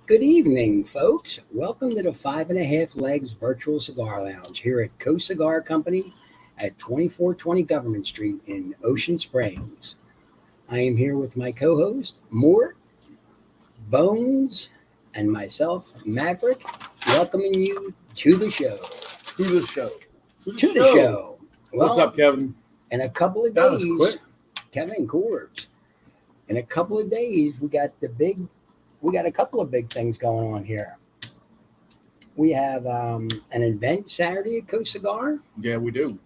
Good evening, folks. Welcome to the Five and a Half Legs Virtual Cigar Lounge here at Coast Cigar Company at 2420 Government Street in Ocean Springs. I am here with my co-host, Mort, Bones, and myself, Maverick, welcoming you to the show. To the show. To the show. What's up, Kevin? In a couple of That was days, quick. Kevin Corbs. In a couple of days, we got a couple of big things going on here. We have an event Saturday at Coast Cigar. Yeah, we do.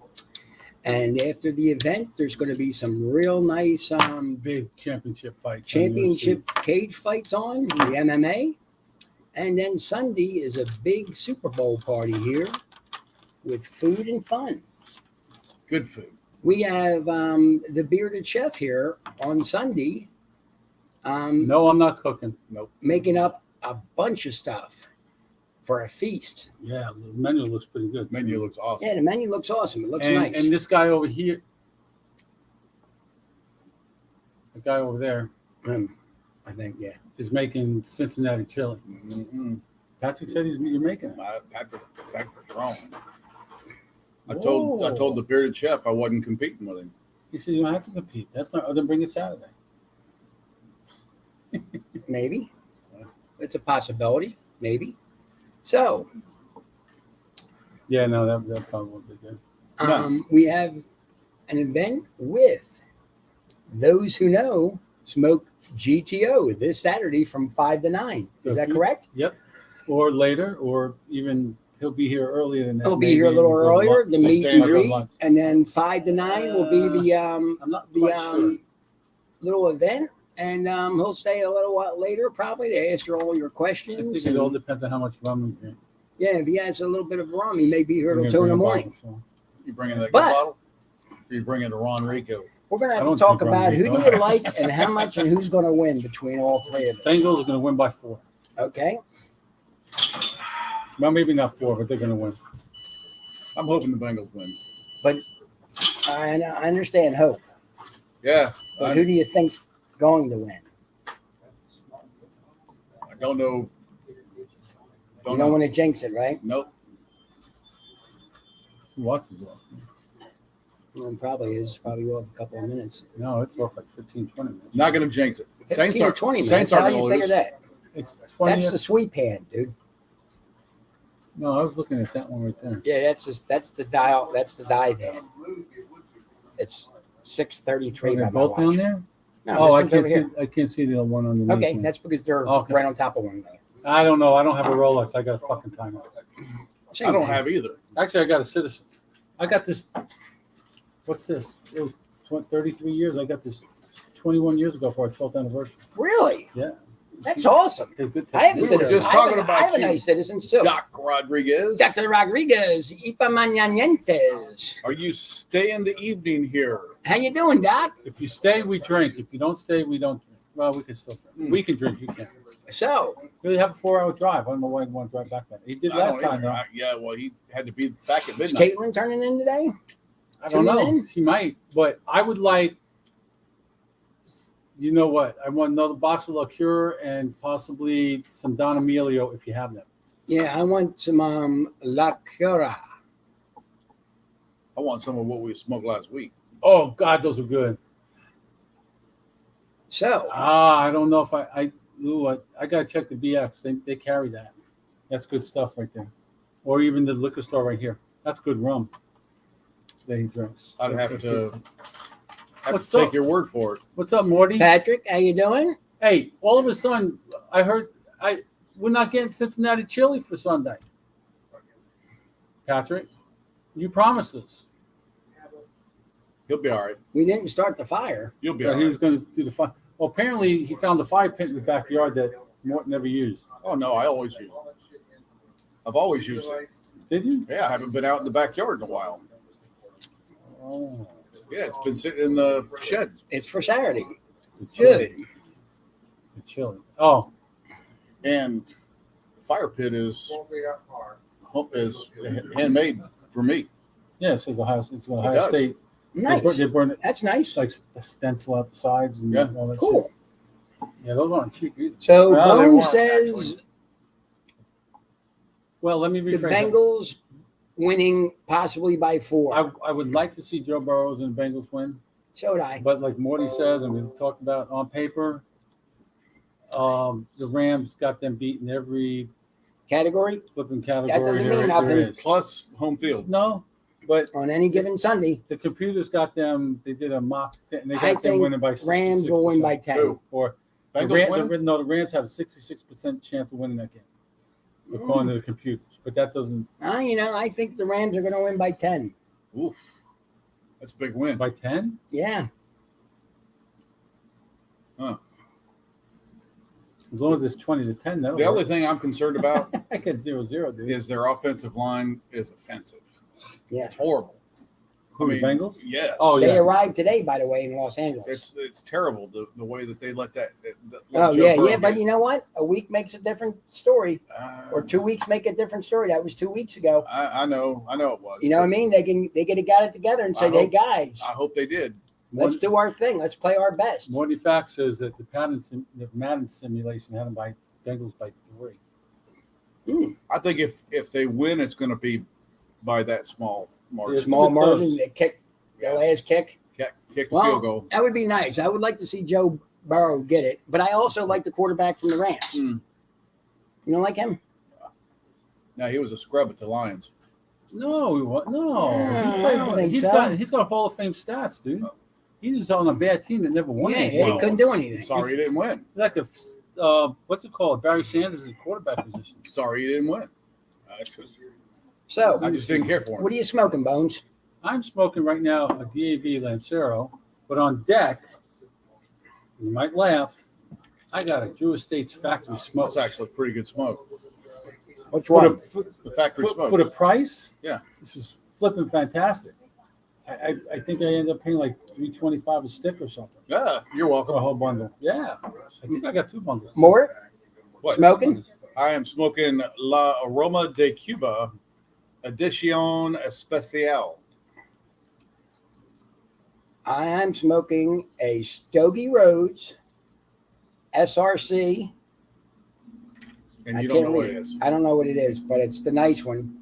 And after the event, there's going to be some real nice Big championship fights. championship cage fights on, the MMA. And then Sunday is a big Super Bowl party here with food and fun. Good food. We have the Bearded Chef here on Sunday. No, I'm not cooking. Nope. Making up a bunch of stuff for a feast. Yeah, the menu looks pretty good. Menu looks awesome. Yeah, the menu looks awesome. It looks and, nice. And this guy over here, the guy over there, I think, yeah. is making Cincinnati chili. Mm-hmm. Patrick said you're making it. Patrick's wrong. I told the bearded chef I wasn't competing with him. He said you don't have to compete. That's not. Then bring it Saturday. Maybe. It's a possibility. Maybe. So, Yeah, no, that probably would be good. we have an event with those who know Smoke GTO this Saturday from 5 to 9. Is that correct? Yep. Or later, or even he'll be here earlier than that. He'll be here a little earlier. The meet and greet, lunch. and then 5 to 9 will be the I'm not quite sure. little event. And he'll stay a little while later, probably, to answer all your I questions. think it all depends on how much rum we drink. Yeah, if he has a little bit of rum, he may be here We're till gonna 2 in the bring a morning. bottle, so. You bringing that But- good bottle? Or you bringing the Ron Rico? We're going to I have to don't talk drink rum, about who do Rico. you like and how much and who's going to win between all three of us. Bengals are going to win by 4. Okay? Well, maybe not 4, but they're going to win. I'm hoping the Bengals win. I understand hope. Yeah. But who do you think's going to win? I don't know. You don't want to jinx it, right? Nope. Who watches that? Well, probably is. Probably off a couple of minutes. No, it's off like 15, 20 minutes. Not going to jinx it. 15 or 20 minutes. Saints How aren't do you going to figure lose. that? It's 20. That's the sweep hand, dude. No, I was looking at that one right there. Yeah, that's the dial. That's the dive hand. It's 6:33 They're by my both down watch. there? No, Oh, this I one's can't over see. here. I can't see the one underneath. Okay, one. that's because they're Okay. right on top of one another. I don't know. I don't have a Rolex. I got a fucking timer. Same I don't thing. have either. Actually, I got a Citizens. I got this. What's this? 33 years. I got this 21 years ago for our 12th anniversary. Really? Yeah. That's awesome. Okay, good. I have a We were citizen. just talking about I have a you. nice citizens too. Doc Rodriguez. Dr. Rodriguez, Ipa Mañanientes. Are you staying the evening here? How you doing, Doc? If you stay, we drink. If you don't stay, we don't drink. Well, we can still drink. We can drink. You can't. So, Really have a 4-hour drive. I don't know why you want to drive back that. He did last time, though. Yeah, well, he had to be back at is midnight. Caitlin turning in today? I don't Tune know. in? She might, but I would like. You know what? I want another box of liqueur and possibly some Don Emilio if you have them. Yeah, I want some La Cura. I want some of what we smoked last week. Oh God, those are good. So, I don't know if I gotta check the BX. They carry that. That's good stuff right there. Or even the liquor store right here. That's good rum that he drinks. I'd have to What's take up? your word for it. What's up, Morty? Patrick, how you doing? Hey, all of a sudden, I heard we're not getting Cincinnati chili for Sunday. Patrick, you promised us. He'll be all right. We didn't start the fire. You'll be Yeah, all he right. was going to do the fire. Well, apparently he found the fire pit in the backyard that Mort never used. Oh, no, I always use it. I've always used it. Did you? Yeah, I haven't been out in the backyard in a while. Oh, Yeah, it's been sitting in the shed. It's for Saturday. the chili. Good. The chili. Oh, And the fire pit is handmade for me. yeah. It says Ohio does. State. Nice. They burn it. That's nice. It's like a stencil out the sides and Yeah. all that Cool. shit. Yeah, those aren't cheap either. So No, they Bone weren't, says Well, let me the rephrase that. Bengals winning possibly by 4. I would like to see Joe Burrows and Bengals win, So would I. but like Morty says, and we talked about on paper, the Rams got them beaten every Category flipping category. That doesn't mean there nothing. is. Plus home field. No, but on any given Sunday. the computers got them. They did a mock, and they I got them think winning by 66%. Rams will win by 10. Who? Or the Bengals winning? the Rams have a 66% chance of winning that game, according to the computers. But that doesn't I think the Rams are going to win by 10. Oof. That's a big win. by 10. Yeah. Huh. As long as it's 20-10, though. The only thing I'm concerned about I get 0-0, dude. is their offensive line is offensive. Yeah. It's horrible. Who, the Bengals? Yes. Oh, They yeah. arrived today, by the way, in Los Angeles. It's terrible the way that they let that. Oh, Joe yeah, Burrow yeah. But get- you know what? A week makes a different story. Uh, Or 2 weeks make a different story. That was 2 weeks ago. I know it was. You know what I mean? They could have got it together and say, I hey, hope- guys, I hope they did. let's do our thing. Let's play our best. Morty Fact says that the Madden simulation had them by Bengals by 3. I think if they win, it's going to be by that small margin. It's Small pretty close. margin. They kick the last kick. Kick the Well, field goal. that would be nice. I would like to see Joe Burrow get it. But I also like the quarterback from the Rams. Hmm. You don't like him? Now he was a scrub at the Lions. No, he was no. Yeah, He I don't think he's so. got Hall of Fame stats, dude. He was on a bad team that never won Yeah, anything. he couldn't do anything. Sorry he didn't win. Like what's it called? Barry Sanders in quarterback position. Sorry he didn't win. So, I just didn't care for him. what are you smoking, Bones? I'm smoking right now a DAV Lancero, but on deck, you might laugh, I got a Drew Estates factory smoke. That's actually pretty good smoke. Which for one? The factory for smoke. the price. Yeah. This is flipping fantastic. I think I ended up paying like $3.25 a stick or something Yeah, you're for welcome. a whole bundle. Yeah, I think I got 2 bundles. Mort? What? Smoking? I am smoking La Aroma de Cuba Edición Especial. I am smoking a Stogie Rhodes SRC. And I you don't can't know what read it is. I don't know what it is, but it's the nice one.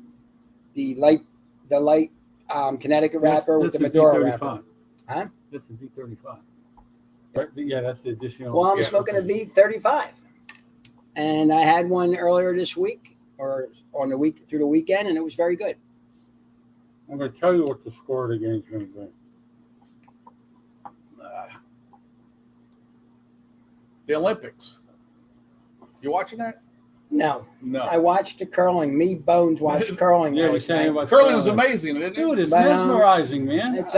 The light Connecticut wrapper with the Maduro wrapper. Huh? This is V35. Yeah, that's the additional. Well, I'm Yeah. smoking a V35. And I had one earlier this week or on the week through the weekend, and it was very good. I'm going to tell you what the score of the game is going to be. The Olympics. You watching that? No. No. I watched the curling. Me, Bones, watched curling. Yeah, last you're saying night. about Curling was amazing, isn't it? Dude, it's But, mesmerizing, man. It's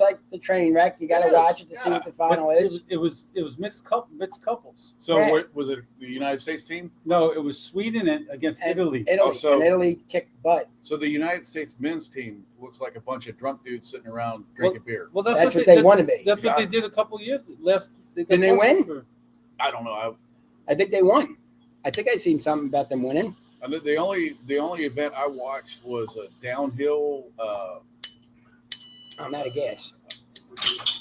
like the train wreck. You got It to is, watch it to see yeah. what the final But is. it was mixed couples. So Yeah. was it the United States team? No, it was Sweden against And Italy. Italy, Oh, so- and Italy kicked butt. So the United States men's team looks like a bunch of drunk dudes sitting around drinking beer. Well, That's what they want to be. That's what Yeah. they did a couple of years. Didn't they win? I don't know. I think they won. I think I seen something about them winning. I know the only event I watched was a downhill. I'm out of gas.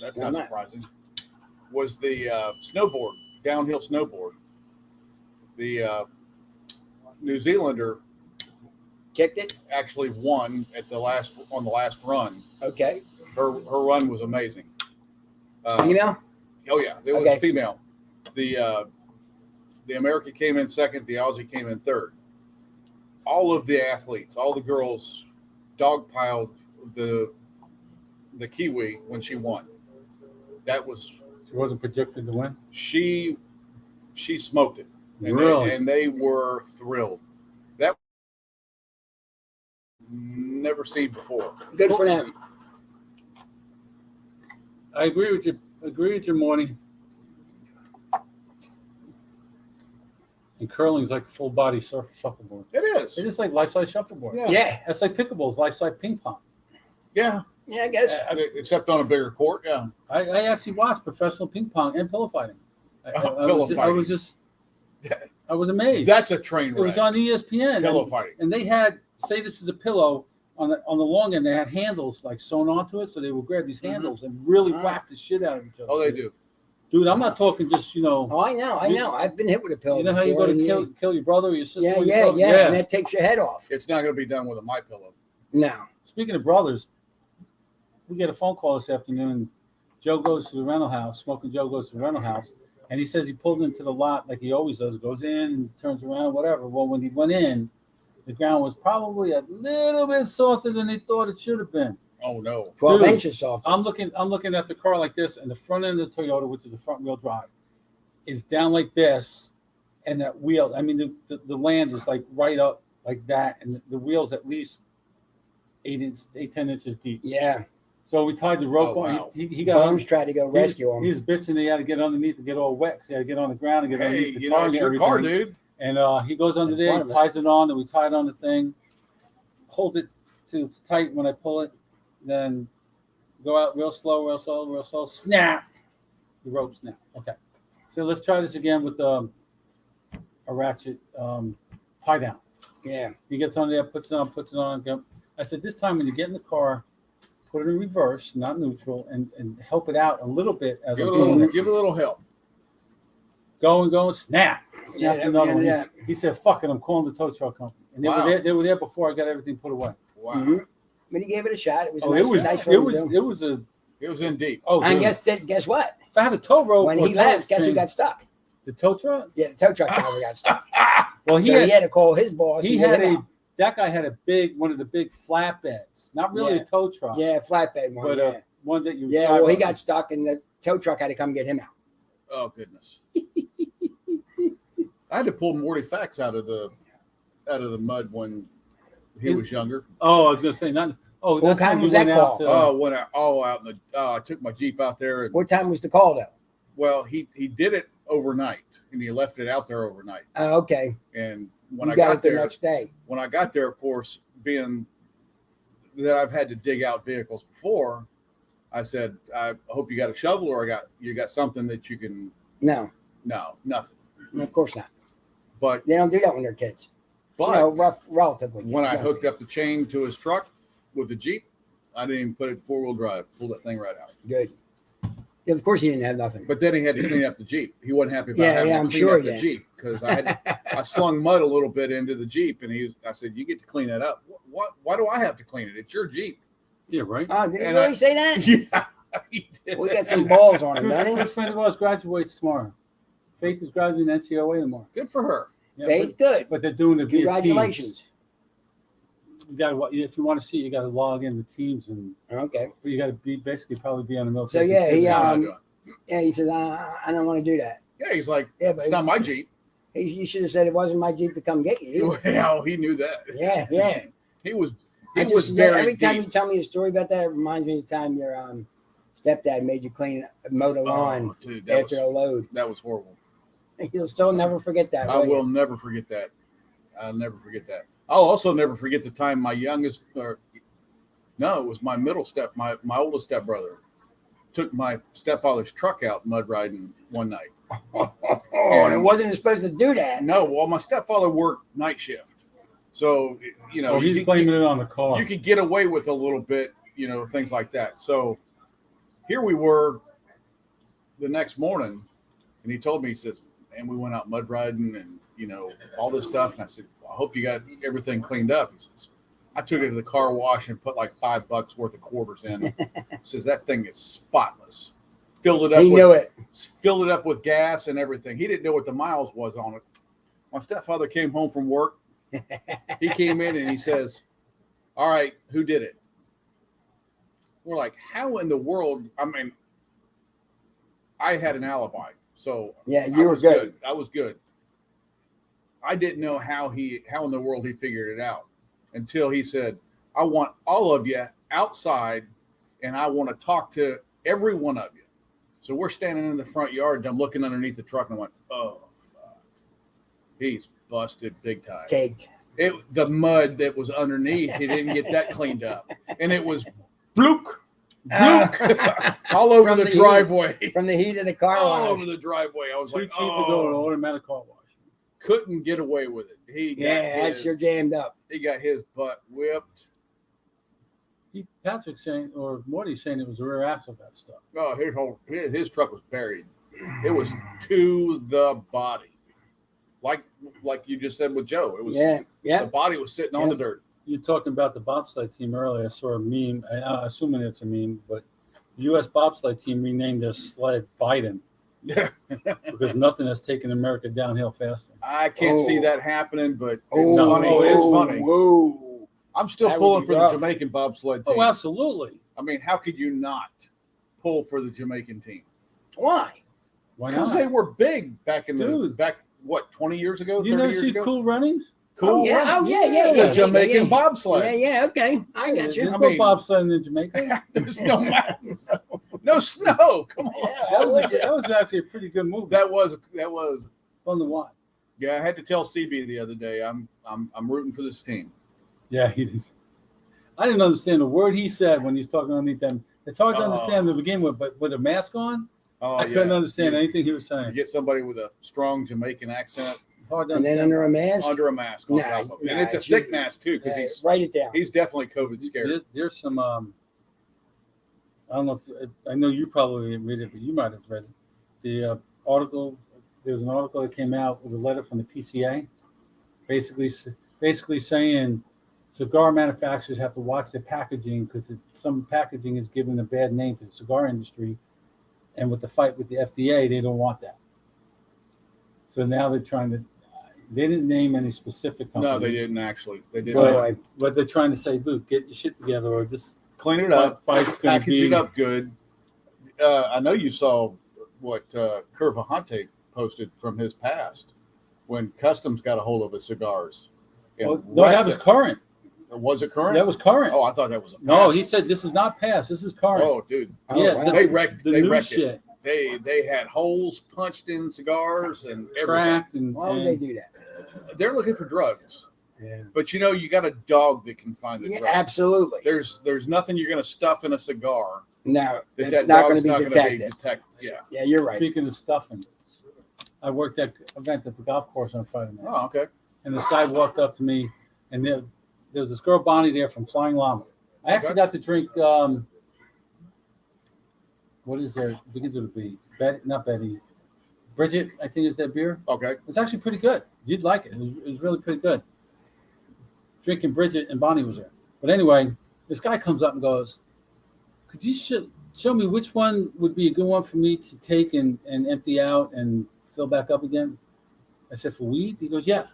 That's No, not I'm not. surprising. Was the downhill snowboard. The New Zealander Kicked it. actually won on the last run. Okay. Her run was amazing. Female. Oh yeah, there was Okay. a female. The American came in second. The Aussie came in third. All of the athletes, all the girls, dogpiled the Kiwi when she won. That was She wasn't projected to win. she smoked it, and Really? they were thrilled. That never seen before. Good for them. I agree with you. Morty. And curling's like full body shuffleboard. It is. It is like life size shuffleboard. Yeah. Yeah. That's like pickleball, life size ping pong. Yeah, Yeah, I guess. except on a bigger court. Yeah. I actually watched professional ping pong and pillow fighting. Pillow fighting. I was amazed. That's a train wreck. It was on ESPN. Pillow fighting. And they had, say this is a pillow, on the long end, they had handles like sewn onto it, so they would grab these handles and really Ah. whack the shit out of each other. Oh, they do. Dude, I'm not talking just, Oh, I know. I've been hit with a pill. you know how you go before, to kill your brother or your sister? Yeah, when you yeah, go- yeah, and that takes your head off. It's not going to be done with a My Pillow. No. Speaking of brothers, we get a phone call this afternoon. Joe goes to the rental house. Smoking Joe goes to the rental house, and he says he pulled into the lot like he always does. Goes in and turns around, whatever. Well, when he went in, the ground was probably a little bit softer than he thought it should have been. Oh no, 12 Dude, inches soft. I'm looking at the car like this, and the front end of the Toyota, which is a front wheel drive, is down like this, and that wheel. I mean, the land is like right up like that, and the wheel's at least 10 inches deep. Yeah. So we tied the rope Oh, on. wow. He got on. Bones tried to go rescue him. He was bitching. He had to get underneath to get all wet. So he had to get on the ground and get hey, underneath the you car. know, And it's your everything. car, dude. And he goes under That's there, part he of it. ties it on, and we tie it on the thing, holds it till it's tight when I pull it, then go out real slow, snap. The rope snap. Okay. So let's try this again with a ratchet tie down. Yeah. He gets on there, puts it on. Go. I said, this time when you get in the car, put it in reverse, not neutral, and help it out a little bit as Give I'm it doing it. a little help. Going, snap. Yeah, Snapped another one. yeah. He said, fuck it, I'm calling the tow truck company. And Wow. they were there before I got everything put away. Wow, Mhm. But he gave it a shot. It was Oh, nice. it was nice for it him to was do. it was a it was in deep. oh And dude. guess what? If I had a tow rope When or he tow left, guess who chain- got stuck? the tow truck? Yeah, the tow truck driver got stuck. Well, So he had to call his boss. he and get had him a out. that guy had one of the big flatbeds, not really Yeah. a tow truck, Yeah, flatbed one. but Yeah, one that you yeah. drive Well, he on. got stuck, and the tow truck had to come get him out. Oh goodness. I had to pull Morty Fax out of the mud when he was younger. Oh, I was gonna say not. Oh, What that's kind when you was that went out call? to. Went out all out in the. I took my Jeep out there, and What time was the call though? well, he did it overnight, and he left it out there overnight. Oh, okay. And when You I got got it the there, next day. of course, being that I've had to dig out vehicles before, I said, I hope you got a shovel or you got something that you can. No, No, nothing. of course not. But They don't do that when they're kids. but Relatively. when I Nothing. hooked up the chain to his truck with the Jeep, I didn't even put it 4-wheel drive. Pulled that thing right out. Good. Yeah, of course he didn't have nothing. But then he had to clean up the Jeep. He wasn't happy about Yeah, having yeah, to I'm clean sure up he the did. Jeep because I slung mud a little bit into the Jeep, and I said, "You get to clean that up. Why do I have to clean it? It's your Jeep." Yeah, right. Oh, did he And really say that? Yeah, he did. We got some balls on him, Good, doesn't good friend of ours graduates tomorrow. Faith is graduating NCOA tomorrow. Good for her. Yeah, he? Faith, good. but they're doing it via Congratulations. Teams. You got to, if you want to see, you got to log in the Teams, and Okay. you got to probably be on the So military. yeah, he No, I'm not um, doing it. yeah, he says I don't want to do that. Yeah, he's like, Yeah, it's but not my Jeep. you should have said it wasn't my Jeep to come get you. Well, he knew that. Yeah, yeah. He was I was just, very every time deep. you tell me a story about that, it reminds me of the time your stepdad made you mow the lawn Oh, dude, that after a load. was horrible. You'll still never forget that. I will you? will never forget that. I'll never forget that. I'll also never forget the time my youngest, it was my my oldest stepbrother, took my stepfather's truck out mud riding one night. Oh, and it wasn't supposed to do that. No, well, my stepfather worked night shift, so Oh, he's blaming it on the car. you could get away with a little bit, things like that. So here we were the next morning, and he told me, he says, "And we went out mud riding and all this stuff." And I said, well, "I hope you got everything cleaned up." He says, "I took it to the car wash and put like $5 worth of quarters in." He says, "That thing is spotless." Filled it up. He knew it. Filled it up with gas and everything. He didn't know what the miles was on it. My stepfather came home from work. He came in and he says, "All right, who did it?" We're like, "How in the world?" I mean, I had an alibi, so Yeah, I you were was good. I was good. I didn't know how in the world he figured it out until he said, "I want all of you outside, and I want to talk to every one of you." So we're standing in the front yard, and I'm looking underneath the truck, and I went, "Oh, fuck. He's busted big time." Caked. The mud that was underneath, he didn't get that cleaned up. And it was bloop, bloop, all over From the the heat. driveway. From the heat of the car All wash. over the driveway. I was Too like, cheap to go to an automatic car wash. couldn't get away with it. That's sure jammed up. He got his butt whipped. Patrick's saying, or Morty's saying, it was the rear axle that stuff. Oh, his truck was buried. It was to the body, like you just said with Joe. It was the body was sitting on the dirt. You're talking about the bobsled team earlier. I saw a meme. I'm assuming it's a meme, but the U.S. bobsled team renamed their sled Biden. Yeah, because nothing has taken America downhill faster. I can't see that happening, but it's funny. It's funny. Whoa. I'm still pulling for the Jamaican bobsled team. Oh, absolutely. I mean, how could you not pull for the Jamaican team? Why? Why not? Because they were big back in the 20 years ago? You never see Cool Runnings? Cool. Yeah. The Jamaican bobsled. Yeah. Okay, I got you. There's no bobsledding in Jamaica. There's no mountains, no snow. Come on. That was actually a pretty good movie. That was fun to watch. Yeah, I had to tell CB the other day. I'm rooting for this team. Yeah, he did. I didn't understand a word he said when he was talking underneath them. It's hard to understand to begin with, but with a mask on, I couldn't understand anything he was saying. You get somebody with a strong Jamaican accent. And then under a mask? Under a mask on top of it. And it's a thick mask, too, because write it down. He's definitely COVID scared. There's some, I don't know if, I know you probably didn't read it, but you might have read it. The article, there was an article that came out with a letter from the PCA, basically saying cigar manufacturers have to watch their packaging because some packaging is giving a bad name to the cigar industry. And with the fight with the FDA, they don't want that. So now they're trying to. They didn't name any specific companies. No, they didn't actually. They didn't. But they're trying to say, Luke, get your shit together, or just clean it up, package it up good. I know you saw what Curvahante posted from his past when Customs got a hold of his cigars. No, that was current. Was it current? That was current. Oh, I thought that was a past. No, he said this is not past. This is current. Oh, dude. Yeah, they wrecked. They wrecked shit. It. They had holes punched in cigars and cracked. And why would they do that? They're looking for drugs. Yeah. But you got a dog that can find the drugs. Absolutely. There's nothing you're going to stuff in a cigar. No, it's not going to be detected. Yeah, you're right. Speaking of stuffing, I worked at an event at the golf course on Friday night. Oh, okay. And this guy walked up to me, and there's this girl, Bonnie, there from Flying Llama. I actually got to drink, what is there? It begins with a B. Not Betty. Bridget, I think is that beer. Okay. It's actually pretty good. You'd like it. It was really pretty good. Drinking Bridget, and Bonnie was there. But anyway, this guy comes up and goes, could you show me which one would be a good one for me to take and empty out and fill back up again? I said, for weed? He goes, yeah. I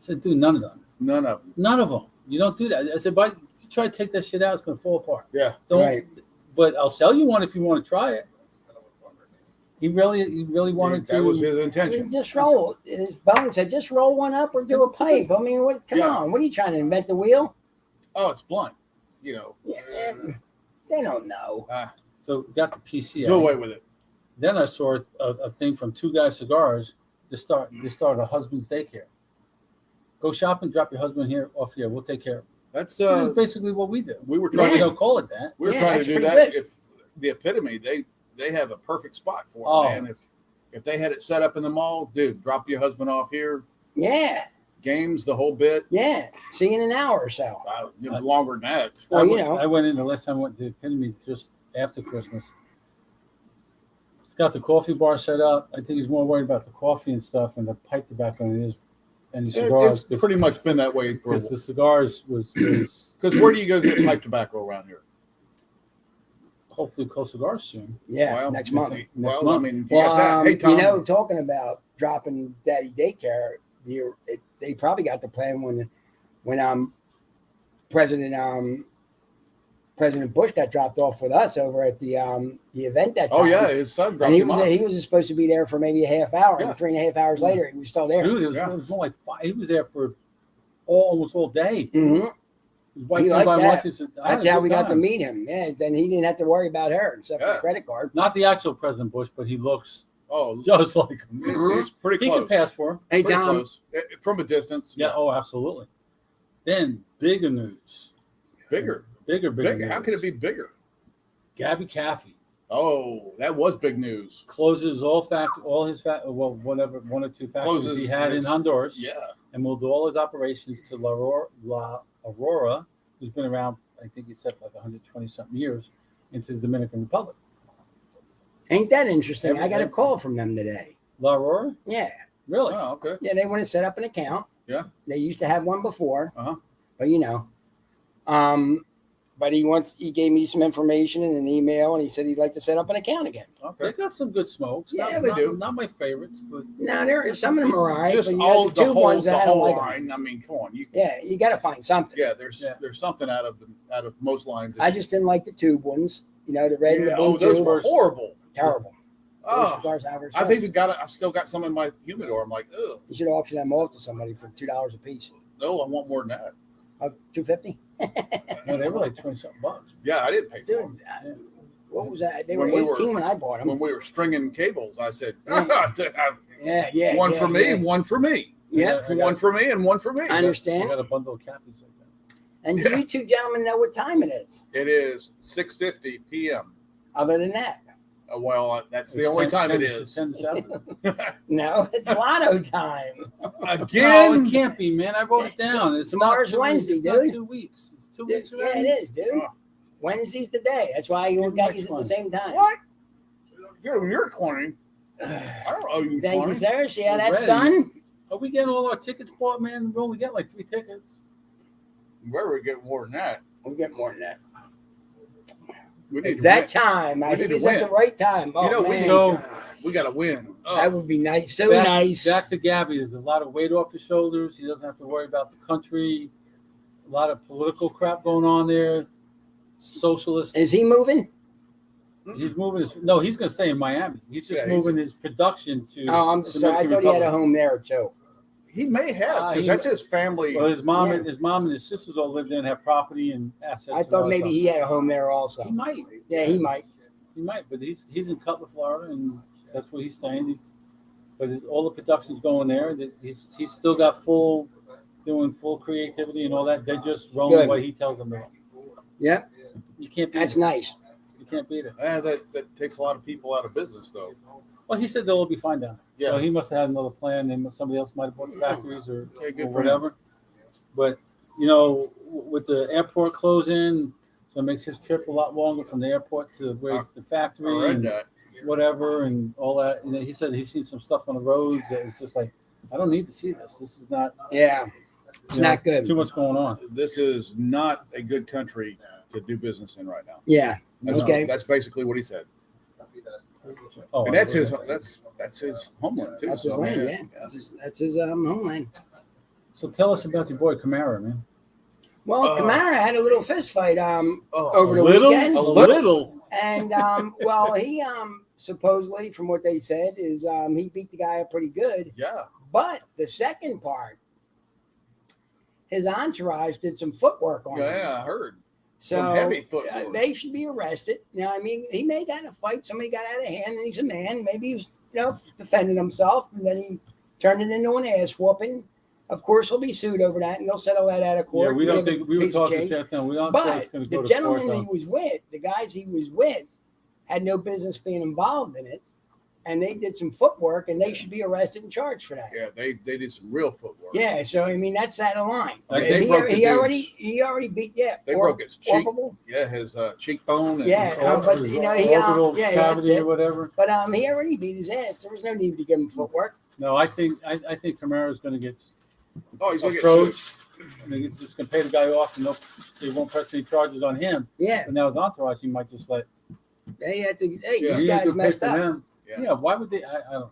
said, dude, none of them. None of them. None of them. You don't do that. I said, but you try to take that shit out, it's going to fall apart. Yeah. Right. But I'll sell you one if you want to try it. He really wanted to. That was his intention. Just roll. His bone said, just roll one up or do a pipe. I mean, come on. What are you trying to invent the wheel? Oh, it's blunt. Yeah, they don't know. So got the PCA. Do away with it. Then I saw a thing from Two Guys Cigars to start a husband's daycare. Go shopping, drop your husband off here. We'll take care of him. That's basically what we do. We were trying to don't call it that. We were trying to do that. If the epitome, they have a perfect spot for it, man. If they had it set up in the mall, dude, drop your husband off here. Yeah. Games, the whole bit. Yeah. See you in an hour or so. Longer than that. Well, I went in the last time I went to the epitome just after Christmas. He's got the coffee bar set up. I think he's more worried about the coffee and stuff and the pipe tobacco than it is. And the cigars. It's pretty much been that way because the cigars was because where do you go get pipe tobacco around here? Hopefully, Coast Cigars soon. Yeah, next month. I mean, hey, Tom, talking about dropping Daddy Daycare, they probably got the plan when President Bush got dropped off with us over at the event that time. Oh yeah, his son dropped him off. He was supposed to be there for maybe a half hour, and 3.5 hours later, he was still there. Dude, it was more like 5. He was there for almost all day. Mm-hmm. He liked that. That's how we got to meet him. Yeah, then he didn't have to worry about her except for the credit card. Not the actual President Bush, but he looks just like him. He's pretty close. He can pass for him. Hey, Tom. From a distance. Yeah, oh, absolutely. Then bigger news. Bigger. News. How can it be bigger? Gabby Caffey. Oh, that was big news. Closes all his whatever 1 or 2 factories he had in Honduras. Yeah. And will do all his operations to La Aurora, who's been around, I think he said, for like 120-something years, into the Dominican Republic. Ain't that interesting? Every- I got a call from them today. La Aurora? Yeah. Really? Oh, okay. Yeah, they want to set up an account. Yeah. They used to have one before. Uh-huh. But but he gave me some information in an email, and he said he'd like to set up an account again. Okay. They got some good smokes. Yeah, they do. Not my favorites, but Now some of them are all right, Just but all the two ones the that I don't whole like 'em. line. I mean, come on. Yeah, you got to find something. There's something out of most lines. I just didn't like the tube ones. The red and the blue those tube. were horrible. Terrible. Oh, Cigars have I think I still got some in my humidor. I'm like, ugh, you should auction them off to somebody for $2 a piece. no, I want more than that. $2.50. no, they were like $20-something bucks. Yeah, I didn't pay for Dude, them. what was that? They were When we 18 when I bought them. When we were stringing cables, I said, Yeah. one for me, one for me. Yeah, One for me and one for me. I understand. I got a bundle of cappies like that. And you two gentlemen know what time it is. It is 6:50 p.m. Other than that, That's the only time it is. 10 to 7. no, it's lotto time. No, Again, it can't be, man. I wrote it down. It's Tomorrow's not 2 weeks. Wednesday, It's not dude. 2 weeks. It's 2 Yeah, weeks already. it is, dude. Oh. Wednesday's the day. That's why you Give me got next you at one. the same time. what? You're 20. I don't owe you Thank 20. you, sir. See how We're that's ready. done? Are we getting all our tickets bought, man? We only get like 3 tickets. Where are we getting more than that? We'll get more than that. We need It's to that win. time. I We think need it's to at the win. right time. Oh, You know, man. we got to win. Oh, That would be nice. So back, nice. Back to Gabby. There's a lot of weight off his shoulders. He doesn't have to worry about the country. A lot of political crap going on there. Socialist. Is he moving? He's moving his. No, he's going to stay in Miami. He's just moving his production to. Oh, I'm sorry. I Dominican thought he had a Republic. home there too. he may have because he- that's his family. Well, his mom Yeah. and his sisters all lived there and have property and assets. I and all thought that maybe stuff. he had a home there also. He might. Yeah, he might. He might, but he's in Cutler, Florida, and that's where he's staying. But all the production's going there. He's still got doing full creativity and all that. They're just rolling Good. what he tells them to roll. Yep, You can't beat that's it. nice. You can't beat it. That takes a lot of people out of business, though. Well, he said they'll all be fine down there. Yeah. So he must have had another plan, and somebody else might have bought the factories or, Okay, good or for him. whatever. But with the airport closing, so it makes his trip a lot longer from the airport to where's the I factory read and that. whatever and all that. He said he's seen some stuff on the roads that is just like, I don't need to see this. This is not. Yeah, it's not good. Too much going on. This is not a good country to do business in right now. Yeah. That's, Okay. That's basically what he said. Oh, And that's his homeland too. That's his so, land. man, Yeah, that's his homeland. So tell us about your boy Camara, man. Well, Kamara had a little fist fight Oh, over the little, weekend, a little. and well, he supposedly, from what they said, is he beat the guy up pretty good. yeah. But the second part, his entourage did some footwork on him. Yeah, I heard. So Some heavy footwork. they should be arrested. Now, I mean, he may have gotten in a fight. Somebody got out of hand, and he's a man. Maybe he was, defending himself, and then he turned it into an ass whooping. Of course, he'll be sued over that, and they'll settle that out of Yeah, court. we don't Give a think we were piece of talking change. this afternoon. We don't think But it's going to the go to gentleman court. he was with, the guys he was with, had no business being involved in it, and they did some footwork, and they should be arrested and charged for that. Yeah, they did some real footwork. Yeah, so I mean that's out of line. Like, they broke the he already beat They broke his cheek. Orbital. Yeah, his cheekbone. And Yeah, Or- but or he orbital yeah, that's cavity it. or whatever. But he already beat his ass. There was no need to give him footwork. No, I think Camara is going to get Oh, he's gonna get sued. approached. And they're just going to pay the guy off, and they won't press any charges on him. Yeah, But now his entourage, he might just let. they had to. Hey, Yeah. these He guys ain't messed pick up. them. Yeah. Yeah, why would they? I don't.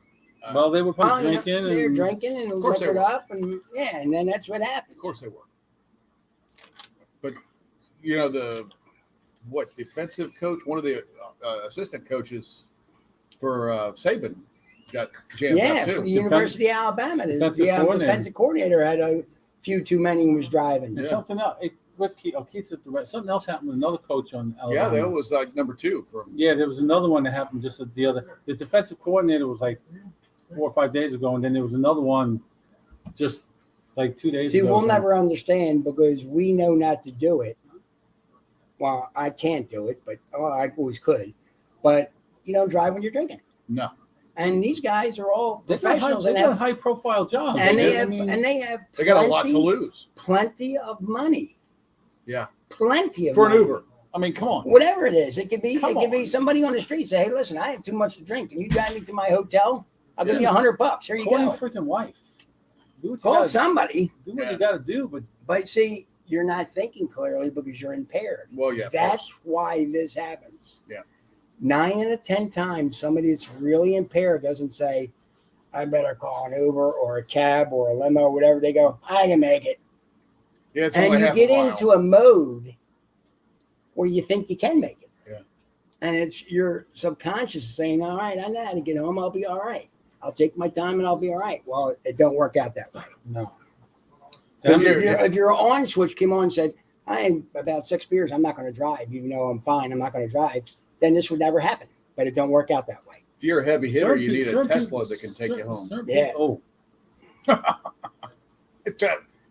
Well, they were Well, probably drinking. they were and drinking and course they liquored were. up, and and then that's what happened. Of course they were. But the defensive coach, one of the assistant coaches for Saban, got jammed Yeah, up for too. the University of Alabama, the defensive coordinator. defensive coordinator had a few too many and was driving. And Yeah. something else. What's Keith? Oh, Keith's at the right. Something else happened with another coach on Alabama. Yeah, that was like number 2 from. Yeah, there was another one that happened just the other. The defensive coordinator was like 4 or 5 days ago, and then there was another one just like 2 days See, ago. we'll never understand because we know not to do it. Well, I can't do it, but I always could. But you don't drive when you're drinking. No. And these guys are all They got professionals and have high profile jobs. and they I have mean, and they have They got a lot to plenty- lose. Plenty of money. Yeah. Plenty of For an money. Uber. I mean, come on. Whatever it is, it could be. Come It could be on. somebody on the street say, "Hey, listen, I had too much to drink. Can you drive me to my hotel? I'll give Yeah. you $100. Here you Call go." your freaking wife. Do what you Call gotta somebody. do. What Yeah. you got to do, but But see, you're not thinking clearly because you're impaired. Well, yeah. of That's course. why this happens. Yeah. 9 out of 10 times, somebody that's really impaired doesn't say, "I better call an Uber or a cab or a limo or whatever." They go, "I can make it." Yeah, it's And only you half get a mile. into a mode where you think you can make it. Yeah. And it's your subconscious saying, "All right, I know how to get home. I'll be all right. I'll take my time and I'll be all right." Well, it don't work out that way. no. Because Yeah. if your on switch came on and said, "I had about 6 beers, I'm not going to drive, even though I'm fine, I'm not going to drive," then this would never happen. But it don't work out that way. If you're a heavy hitter, Certain you need a certain Tesla people- that can take you home. certain Yeah. people- oh,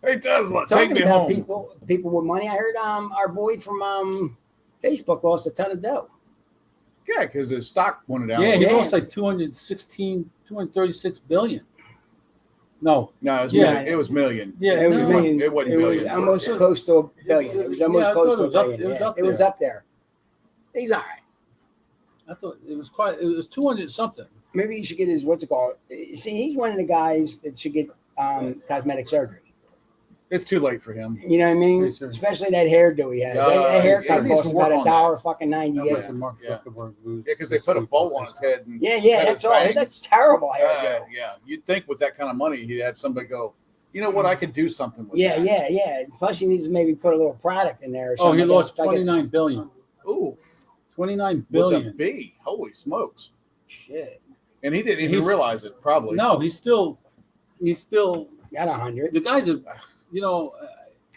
Hey, Tesla, take Talking me about home. people with money, I heard our boy from Facebook lost a ton of dough. Yeah, because his stock went down. yeah, he Yeah. lost like 236 billion. No. No, it was, Yeah. million. It was million. Yeah, It was no. million. It wasn't It was billion. almost Yeah. close to a billion. It was almost Yeah, I close thought to it a was up- billion. it was Yeah. up It was there. up there. He's all right. I thought it was quite. It was 200 something. Maybe he should get his what's it called? See, he's one of the guys that should get cosmetic surgery. It's too late for him. You know what I mean? Pretty sure. Especially that hairdo he has. Yeah, That haircut he needs costs to work about on that. $1.90. That Yeah, was the Mark Yeah. Zuckerberg move. Yeah, because they put a bowl on his head. And yeah, cut that's his all. bang. That's terrible hairdo. Yeah. You'd think with that kind of money, he'd have somebody go, you know what, I could do something with Yeah, that. yeah. Plus, he needs to maybe put a little product in there. Or Oh, something he like lost that. Like 29 billion. Ooh, 29 with a billion. B. Holy smokes. Shit, And he didn't even He's- realize it, probably. No, he's still. got 100. The guy's a. You know,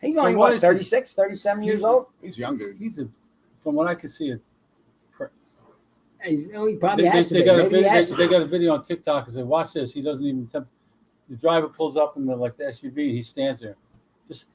He's only From what what, I see- 36, 37 years old. He's young, dude. he's a. From what I can see, He probably has to they be. got a Maybe he video. has to They be. got a video on TikTok and said, "Watch this." He doesn't even. The driver pulls up in the SUV. He stands there, just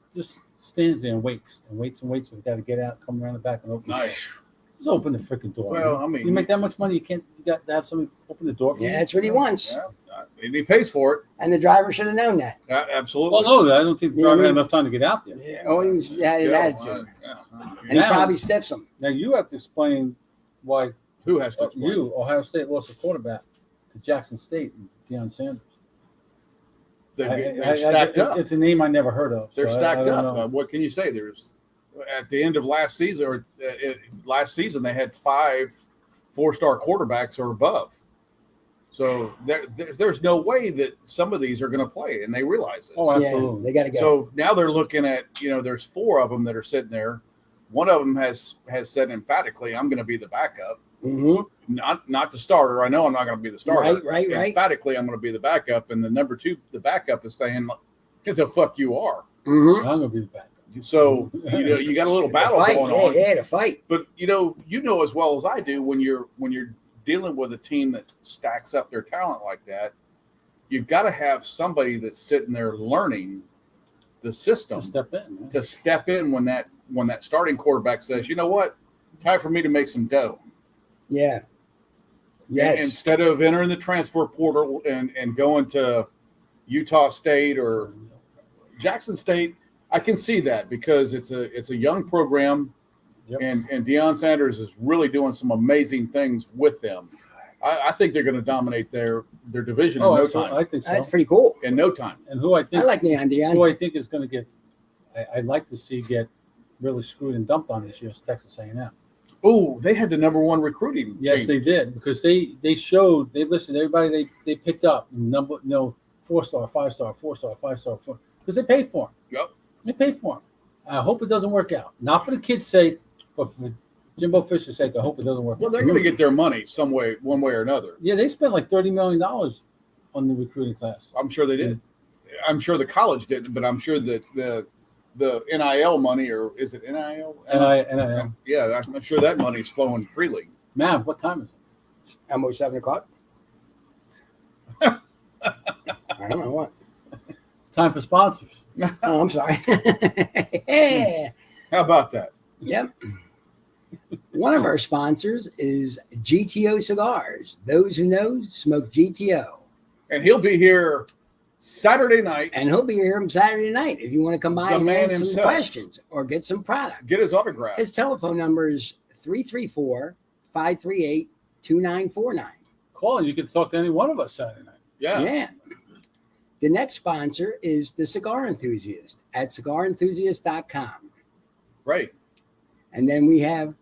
stands there and waits and waits and waits. We got to get out, come around the back and open. Nice. Just open the freaking door. Well, man. I mean, you make that much money, you can't. You got to have somebody open the door for Yeah, you. that's what he wants. Yeah, and he pays for it. And the driver should have known that. Absolutely. Well, no, I don't think the You know driver what I had mean? enough time to get out there. Yeah, oh, he had an Yeah, attitude. yeah. And he Now- probably stiffs him. Now you have to explain why Who has to explain? you, Ohio State, lost a quarterback to Jackson State and Deion Sanders. They're stacked up. It's a name I never heard of. They're so stacked I don't up. know. What can you say? There's at the end of last season, or last season, they had 5 4-star quarterbacks or above. So there's no way that some of these are going to play, and they realize it. Oh, Yeah, absolutely. they got to go. So now they're looking at, there's 4 of them that are sitting there. One of them has said emphatically, "I'm going to be the backup, Mhm. not the starter. I know I'm not going to be the starter. Right. Emphatically, I'm going to be the backup." And the number 2, the backup, is saying, "Get the fuck you are." Mhm. I'm gonna be the backup. So you got a little battle Fight. going on. Yeah, to fight. But you know as well as I do, when you're dealing with a team that stacks up their talent like that, you've got to have somebody that's sitting there learning the system To step in, man. when that starting quarterback says, "You know what? Time for me to make some dough." Yeah. Yes. Instead of entering the transfer portal and going to Utah State or Jackson State, I can see that because it's a young program. Yep. And Deion Sanders is really doing some amazing things with them. I think they're going to dominate their division in no absolutely. time. I think so. That's pretty cool. In no time. And who I I think like Neon who Dion. I think is going to get, I'd like to see get really screwed and dumped on this year is Texas A&M. Oh, they had the number 1 recruiting. Yes, team. they did because they listened. Everybody they picked up 4-star, 5-star, 4-star, 5-star, because they paid for them. Yep. They paid for them. I hope it doesn't work out. Not for the kids' sake, but for Jimbo Fisher's sake. I hope it doesn't work Well, out. they're going to get their money some way, one way or another. Yeah, they spent like $30 million on the recruiting class. I'm sure they did. I'm sure the college didn't, but I'm sure that the NIL money, or is it NIL? And Yeah, I'm sure that money's flowing freely. Mav, what time is it? Almost 7:00. I don't know what. It's time for sponsors. Oh, I'm sorry. Yeah. How about that? Yep. One of our sponsors is GTO Cigars. Those who know smoke GTO. And he'll be here Saturday night. And he'll be here on Saturday night if you want to come by The and man ask some himself. questions or get some product. Get his autograph. His telephone number is 334-538-2949. Call and you can talk to any one of us Saturday night. Yeah. The next sponsor is the Cigar Enthusiast at cigarenthusiast.com. Right. And then we have,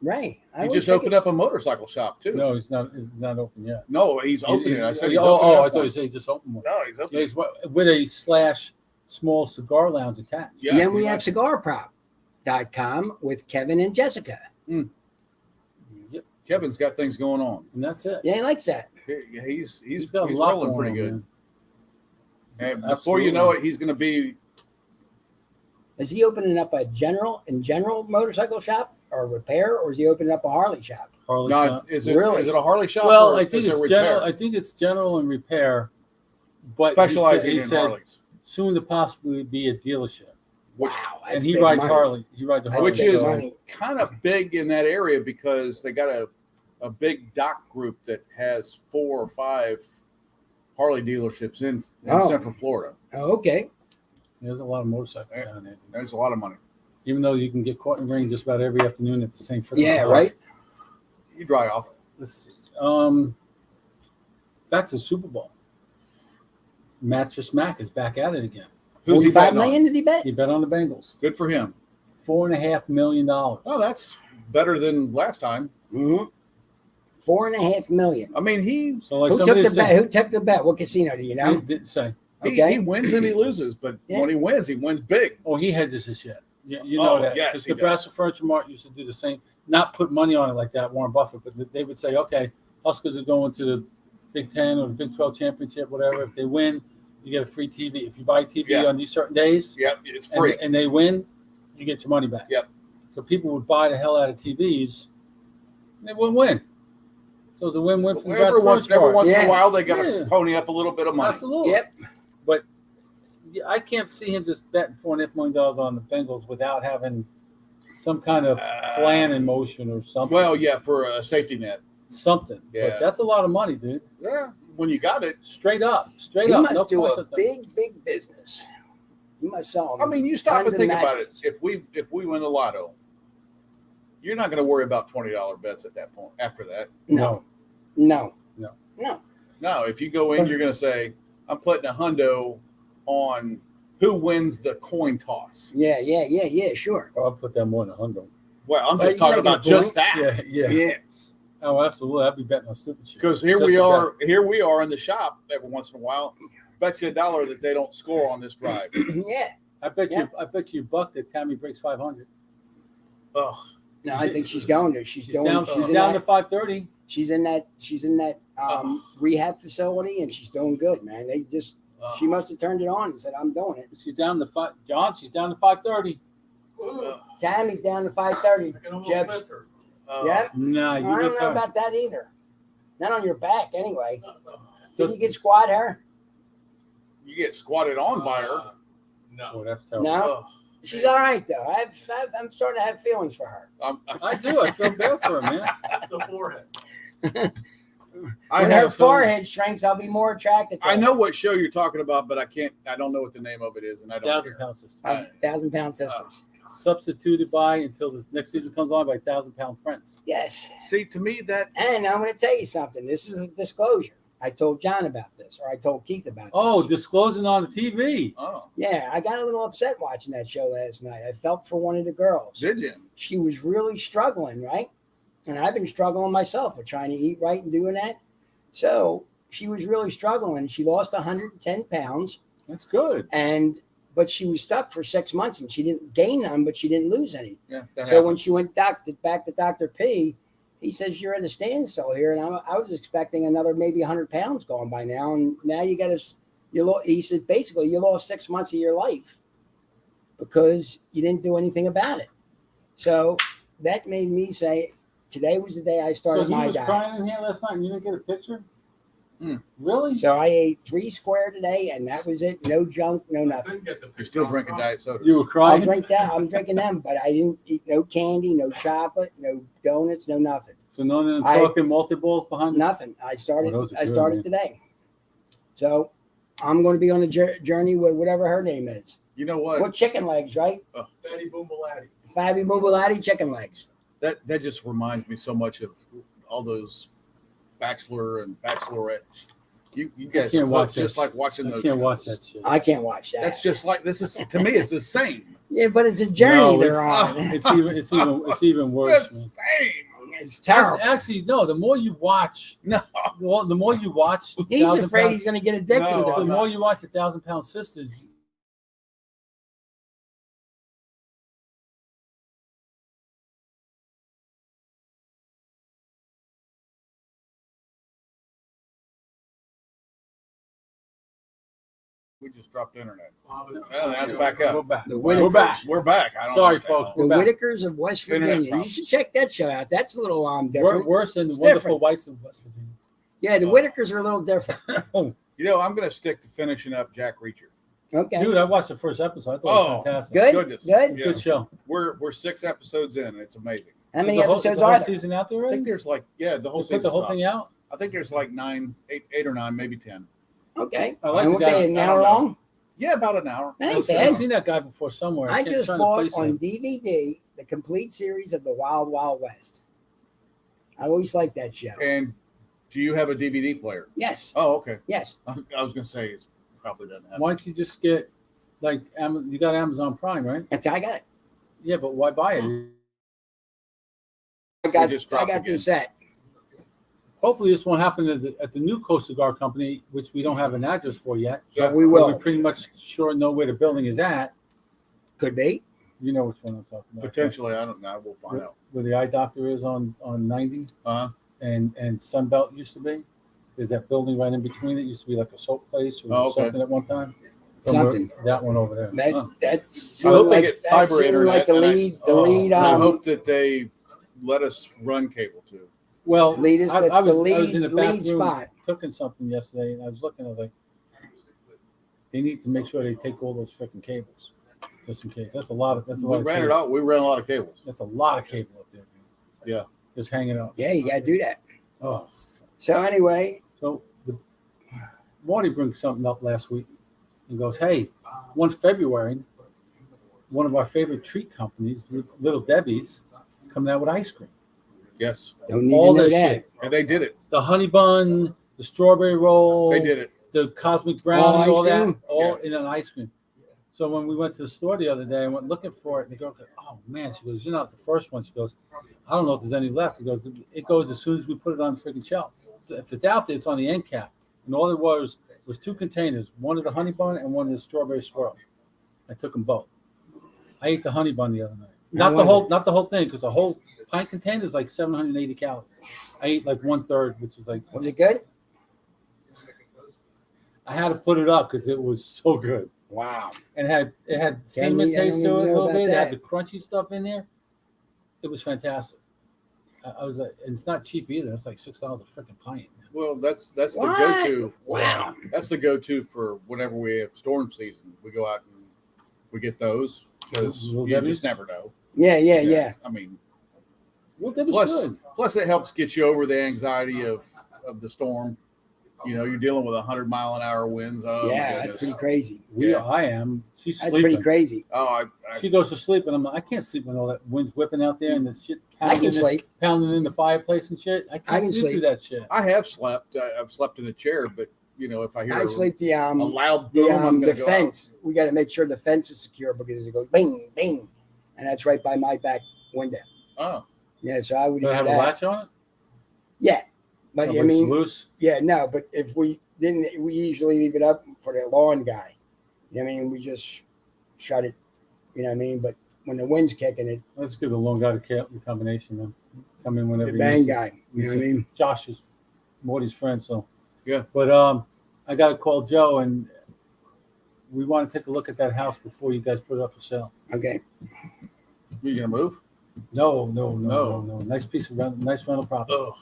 Ray. He just opened up a motorcycle shop too. No, it's not open yet. No, he's opening it. I said he's I opening thought up you said he just opened one. No, he's Yeah, opening. he's with a / small cigar lounge attached. Yeah, And then we you have cigarprop.com with Kevin and Jessica. Yep. Kevin's got things going on. And that's it. Yeah, he likes that. He's got a lot rolling going pretty on, good. man. And before Absolutely. you know it, he's going to be. Is he opening up a general motorcycle shop or repair, or is he opening up a Harley shop? Harley No, shop. is it Really? is it a Harley shop? Well, or I think is it it's repair? general. I think it's general and repair, but Specializing he in said Harleys, soon to possibly be a dealership. which Wow, And that's he big rides money. Harley. He rides a That's Harley. which big is money. kind of big in that area because they got a big dock group that has 4 or 5 Harley dealerships in Oh. Central Florida. Oh, okay. There's a lot of motorcycles down there. There's a lot of money. Even though you can get caught in the ring just about every afternoon at the same freaking Yeah, time. right. You dry off. Let's see. Back to the Super Bowl. Mattress Mac is back at it again. Who's he 45 betting on? million did he bet? He bet on the Bengals. Good for him. $4.5 million. Oh, that's better than last time. Mm-hmm. $4.5 million. I mean, he So like Who took somebody the said, bet? Who took the bet? What casino do you know? he didn't say. Okay. he wins and he loses, but Yeah. when he wins big. Oh, he hedges his shit. You know Oh, that. yes, 'Cause he Nebraska Furniture Mart used to do the same. Not put money on it like that, Warren Buffett, but they would say, okay, Huskers are going to the Big 10 or the Big 12 championship, whatever. If they win, you get a free TV. If you buy TV Yeah. on these certain days Yep, it's free. and they win, you get your money back. Yep. So people would buy the hell out of TVs, and they wouldn't win. So it's a win-win for Nebraska every once Furniture Mart. in Yeah. a while, they got to Yeah. pony up a little bit of money. Absolutely. Yep. But yeah, I can't see him just betting $4.5 million on the Bengals without having some kind of plan in motion or something. Well, yeah, for a safety net. Something. Yeah. But that's a lot of money, dude. Yeah, when you got it. Straight up. Straight He up. must No do question. a big business. He must sell. I mean, you stop Tons and of think about it. matches. If we win the lotto, you're not going to worry about $20 bets at that point. After that, no. no. If you go in, you're going to say, "I'm putting a hundo on who wins the coin toss." Yeah, sure. Oh, I'll put that more than 100. Well, I'm But just you talking make a about just point. that. Yeah. Oh, absolutely. I'd be betting on stupid shit. Because here Just we about. are. Here we are in the shop every once in a while. Bet you $1 that they don't score on this drive. Yeah. I bet you a buck that Tammy breaks 500. Ugh. No, I think she's going to. She's doing. down, she's she's in down that, to 530. She's in that rehab facility, and she's doing good, man. They just. She must have turned it on and said, "I'm doing it." She's down to John, she's down to 530. Tammy's down to 5:30. Jeb. Yeah. Nah, I you don't get know her. about that either. Not on your back, anyway. So- So you can squat her? You get squatted on by her. Oh, that's terrible. No. Ugh. She's all right though. I'm starting to have feelings for her. I do. I feel bad for her, man. The forehead. I When her have. forehead shrinks, I'll be more attracted to her. I know what show you're talking about, but I don't know what the name of it is, and I don't 1,000 care. pound sister. 1,000-pound sisters. Substituted by until the next season comes on by 1,000-pound friends. Yes. See, to me, that And I'm going to tell you something. This is a disclosure. I told John about this, or I told Keith about Oh, this. disclosing on the TV. oh, Yeah, I got a little upset watching that show last night. I felt for one of the girls. did you? She was really struggling, right? And I've been struggling myself with trying to eat right and doing that. So she was really struggling. She lost 110 pounds, That's good. but she was stuck for 6 months, and she didn't gain none, but she didn't lose any. Yeah, that So happened. when she went back to Dr. P, he says, "You're at a standstill here." And I was expecting another maybe 100 pounds going by now. And now you got to, he said, basically, you lost 6 months of your life because you didn't do anything about it. So that made me say, today was the day I So started he my was diet. crying in here last night and you didn't get a picture? Mm. Really? So I ate 3 square today, and that was it. No junk, no nothing. Didn't get the You're still drinking diet soda. You were I'll crying? drink that. I'm drinking them, but I didn't eat no candy, no chocolate, no donuts, no nothing. So none of them I- talking multi-balls behind you? Nothing. I started. Well, those are I good, started man. today. So I'm going to be on a journey with whatever her name is. You know what? What chicken legs, right? Oh, Fatty Boombalatti. Fabi Boobalati chicken legs. that just reminds me so much of all those Bachelor and Bachelorette. You guys can't are watch just that. like watching I those. can't shows. watch that shit. I can't watch that. That's just like this is to me. It's the same. Yeah, but it's a journey No, they're it's- on. It's even It's worse. the Man. same. It's terrible. Actually, no. The more you watch, No, the more you watch, He's 1,000 afraid Pound- he's going to get addicted No, to The it. more you watch the 1,000-Pound Sisters, we just dropped internet. Bob is- Oh, that's back we're up. back. The We're Whitakers. back. We're back. I don't Sorry, know what folks. The We're back. Whitakers of West Internet Virginia. You problems. should check that show out. That's a little We're different. worse than the It's wonderful different. whites of West Virginia. Yeah, the Oh. Whitakers are a little different. You know, I'm going to stick to finishing up Jack Reacher. Okay. Dude, I watched the first episode. I thought it Oh, was fantastic. Good. Goodness. Good. Yeah. Good show. We're 6 episodes in. And it's amazing. How many Is the whole- episodes is the whole are there? season out there I already? think there's like the whole They season. put the whole thing out. I think there's like 8 or 9, maybe 10. Okay. I like and the what guy. they an I hour don't know. long? Yeah, about an hour. That ain't I've bad. seen that guy before somewhere. I can't- just trying to bought place on him. DVD the complete series of the Wild Wild West. I always liked that show. And do you have a DVD player? Yes. Oh, okay. Yes. I was going to say it probably doesn't have. Why don't you just get like you got Amazon Prime, right? That's how I got it. Yeah, but why buy it? I just got dropped again. the set. Hopefully, this won't happen at the new Coast Cigar Company, which we don't have an address for yet. Yeah, But we But will. we pretty much sure know where the building is at. Could be. You know which one I'm talking about. Potentially, I don't know. We'll find out. Where the eye doctor is on 90 Uh-huh. and Sunbelt used to be. There's that building right in between. It used to be like a soap place or Oh, okay. something at one time. Something. That one over there. That Huh. that's I hope they like, get that fiber seemed internet, like the and I- lead. The oh, lead. And I Um, hope that they let us run cable too. Well, lead is I that's was the I was lead in the back lead room spot. cooking something yesterday, and I was looking. I was like, they need to make sure they take all those freaking cables, just in case. That's a lot of. That's a We lot. Of ran it cable. out. We ran a lot of cables. That's a lot of cable up there. Dude. Yeah. Just hanging up. Yeah, you got to do that. Oh, So anyway, so Morty brings something up last week. He goes, "Hey, 1 February, one of our favorite treat companies, Little Debbie's, is coming out with ice cream. Yes, don't need All to know the that. shit, and they did it. the honey bun, the strawberry roll, They did it. the cosmic All brownie, ice all that, cream? all in an ice cream." So when we went to the store the other day, I went looking for it, and the girl goes, "Oh man," she goes, "You're not the first one." She goes, "I don't know if there's any left." He goes, "It goes as soon as we put it on the freaking shelf. So if it's out there, it's on the end cap." And all it was 2 containers, one of the honey bun and one of the strawberry swirl. I took them both. I ate the honey bun the other night. Not the whole thing, because the whole pint container is like 780 calories. I ate like 1/3, which was like, Was it good? I had to put it up because it was so good. Wow. And it had cinnamon me- I taste don't to it even a know little about bit. It had that. the crunchy stuff in there. It was fantastic. I was like, and it's not cheap either. It's like $6 a freaking pint. Well, that's the What? go-to. Wow. That's the go-to for whenever we have storm season. We go out and we get those because Little you Debbie's? just never know. Yeah. I mean, Well, that was good. plus it helps get you over the anxiety of the storm. You know, you're dealing with 100-mile-an-hour winds. Oh my Yeah, that's goodness. pretty crazy. Yeah. I am. She's That's sleeping. pretty crazy. Oh, She goes to sleep, and I'm like, I can't sleep when all that wind's whipping out there and the shit I can sleep. pounding in the fireplace and shit. I I can't can sleep sleep. through that shit. I have slept. I've slept in a chair, but you know, if I hear I sleep the a loud boom, I'm the going to go fence. We got to make sure the fence is secure because it goes bing bing, and that's right by my back window. out. Oh, Yeah, so I would Do I hear have a that. latch on it? Yeah, but If I it's mean, loose. yeah, no. But if we didn't, we usually leave it up for the lawn guy. You know what I mean? We just shut it. You know what I mean? But when the wind's kicking, it Let's give the long guy the combination, man. Come in whenever the he bang needs it. guy. You know what I mean? Josh is Morty's friend, so Yeah. But I got to call Joe, and we want to take a look at that house before you guys put it up for sale. Okay. you going to move? No. Nice piece of nice rental property.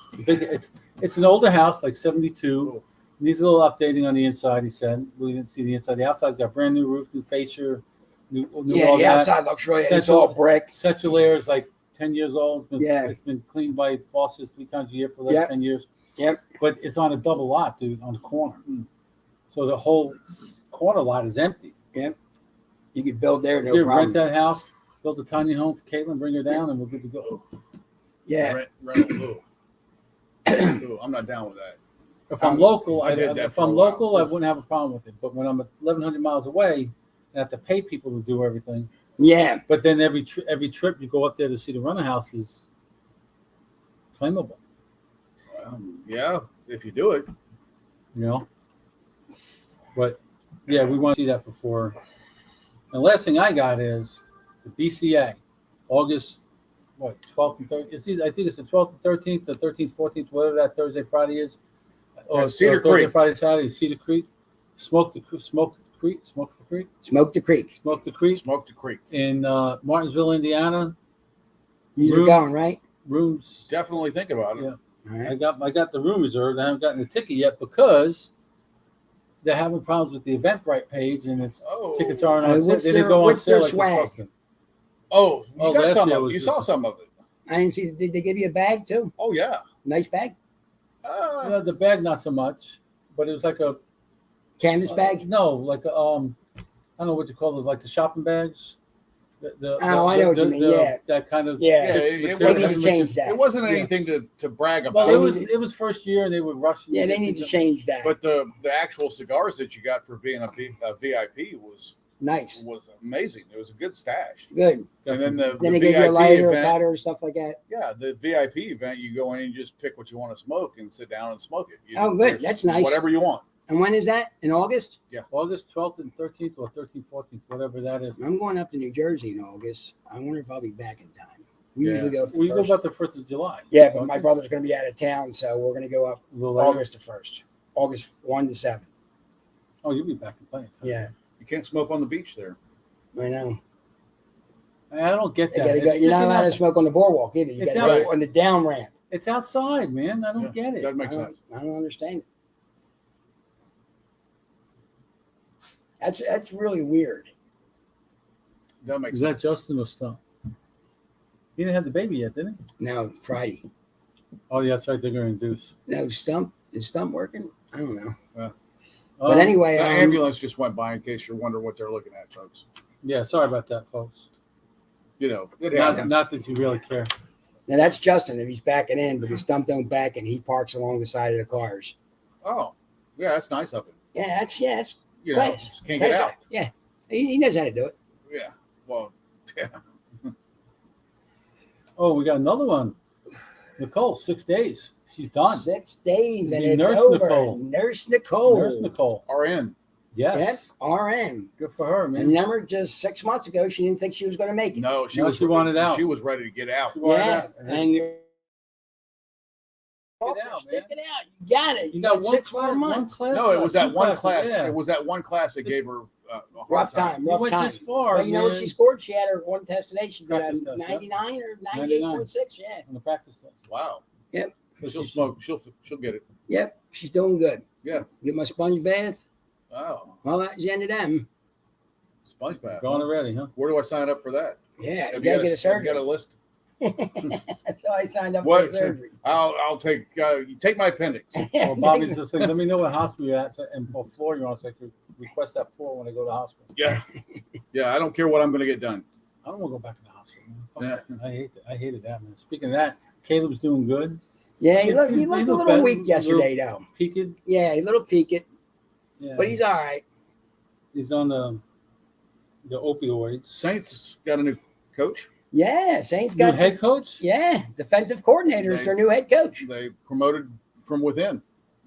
It's an older house, like 72. Oh. Needs a little updating on the inside. He said we didn't see the inside. The outside got brand new roof, new fascia, new Yeah, all the that. outside looks really. It's Central- all brick. Secular is like 10 years old. Yeah. It's been cleaned by faucets 3 times a year for the last Yep. 10 years. Yep. But it's on a double lot, dude, on the corner. So the whole corner lot is empty. You could build there, no Here, problem. rent that house, build a tiny home for Caitlin, bring her down, and we're good to go. Yeah. Rental. Ooh, I'm not down with that. If I'm local, I did that if for a I'm while. local, I wouldn't have a problem with it. But when I'm 1,100 miles away, I have to pay people to do everything. Yeah. But then every trip you go up there to see the rental house is flammable. Yeah, if you do it. You know. But yeah, we want to see that before. And the last thing I got is the BCA, August 12th and 13th. I think it's the 12th and 13th, the 13th, 14th, whatever that Thursday, Friday is. Cedar Thursday, Creek. Friday, Saturday, Cedar Creek. Smoke the Creek. Smoke the creek. Smoke the Creek Smoke the creek. in Martinsville, Indiana. You're going, right? Rooms. Definitely think about it. Yeah. All right. I got the room reserved. I haven't gotten the ticket yet because they're having problems with the Eventbrite page and its Oh. tickets aren't on Hey, sale. what's They didn't their- go on what's sale their like they're swag? supposed to. Oh, you Oh, got last some year of it. was You just saw a- some of it. I didn't see. Did they give you a bag too? Oh yeah. Nice bag, The bag not so much, but it was like a canvas bag. No, like a, I don't know what you call it, like the shopping bags. Oh, I know what you mean, yeah. That kind of Yeah. Yeah, it They wasn't- need to change that. It wasn't Yeah. anything to brag about. Well, They it was first year, and they would rush. Yeah, they need to change that. But the actual cigars that you got for being a VIP was Nice, amazing. It was a good stash. good. And then the Then they VIP give you a lighter, a event, powder, and stuff like that. yeah, the VIP event, you go in and you just pick what you want to smoke and sit down and smoke it. Oh, good. there's That's nice. Whatever you want. And when is that? In August? August 12th and 13th, or 13th, 14th, whatever that is. I'm going up to New Jersey in August. I wonder if I'll be back in time. We Yeah. usually go up We the go first. about the 1st of July. Yeah, but don't my you? brother's going to be out of town, so we're going to go up A little later. August the 1st. August 1 to 7. Oh, you'll be back in plenty of time. Yeah, You can't smoke on the beach there. I know. I don't get They that. gotta go, It's you're not freaking allowed to out- smoke on the boardwalk either. You It's got to out- go on the down ramp. It's outside, man. I don't get it. That makes sense. I don't understand it. That's really weird. That makes Is that sense. Justin or Stump? He didn't have the baby yet, did he? No, Friday. Oh, yeah, that's right. They're going to induce. No, Stump. Is Stump working? I don't know. Um, But anyway, The ambulance just went by in case you're wondering what they're looking at, folks. Yeah, sorry about that, folks. You know, it Not, happens. not that you really care. now that's Justin if he's backing in, because Stump don't back and he parks along the side of the cars. Oh, yeah, that's nice of him. Yeah, that's You know, class. just can't get Class out. act. Yeah, he knows how to do it. Yeah. Well, yeah. Oh, we got another one. Nicole, 6 days. She's done. 6 days and You it's Nurse over. Nicole. Nurse Nicole. Nurse Nicole. RN. Yes. Yep, RN. Good for her, man. Remember, just 6 months ago, she didn't think she was going to make it. No, she No, was she wanted out. She was ready to get out. She wanted Yeah, out. and you're stick it out. You got it. You got one 6 more class. One months. class. No, it was that two one classes, class. yeah. It was that one class that This- gave her a hard Rough time. time. You Rough went time. this far, But you know what man. she scored? She had her one test today. She got Practice a test, yeah. 99 or 98.6. Yeah. On the practice test. Wow. Yep. She'll smoke. She'll get it. Yep. She's doing good. Yeah. Get my sponge bath. Wow. Well, that's the end of them. Sponge bath. Gone huh? already, huh? Where do I sign up for that? Yeah, you Have got to get a have you surgery. got a list? That's why I signed up What? for surgery. I'll take. You take my appendix. Well, Bobby's just saying, let me know what hospital you're at and what floor you're on so I can request that floor when I go to the hospital. Yeah. Yeah. I don't care what I'm going to get done. I don't want to go back to the hospital, man. Fuck that. I hated that, man. Speaking of that, Caleb's doing good. Yeah, he He- looked, he- he looked he a looked little better, weak yesterday, though. Peaked. Yeah, a little peaked, Yeah. but he's all right. He's on the opioids. Saints got a new coach. Yeah, Saints New got head coach? yeah, defensive coordinator is their new head coach. They promoted from within.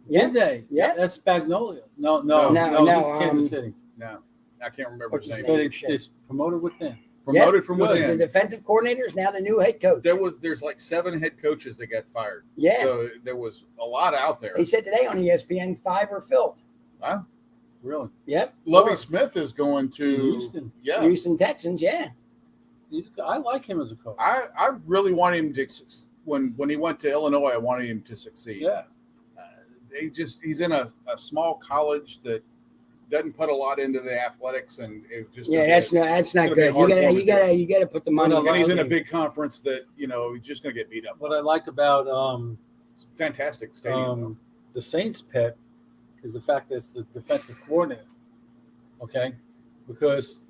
Yeah, Did they? Yeah. That's Spagnolia. No, No, this is Kansas um, City. No, I can't remember What's his his name. So name? it's promoted within. Promoted from good. the within. defensive coordinator is now the new head coach. There's like 7 head coaches that got fired. Yeah, So there was a lot out there. he said today on ESPN 5 are filled. Wow. Really? Yep, Lovey Four. Smith is going to Houston. Yeah. Houston Texans. Yeah, I like him as a coach. I really want him to when he went to Illinois, I wanted him to succeed. Yeah. He's in a small college that doesn't put a lot into the athletics, and it just yeah, that's not gonna be good. hard for him to do. You gotta put the money. Well, and he's in a it. big conference that he's just going to get beat up. What I like about Fantastic stadium. the Saints pet is the fact that it's the defensive coordinator. Okay, because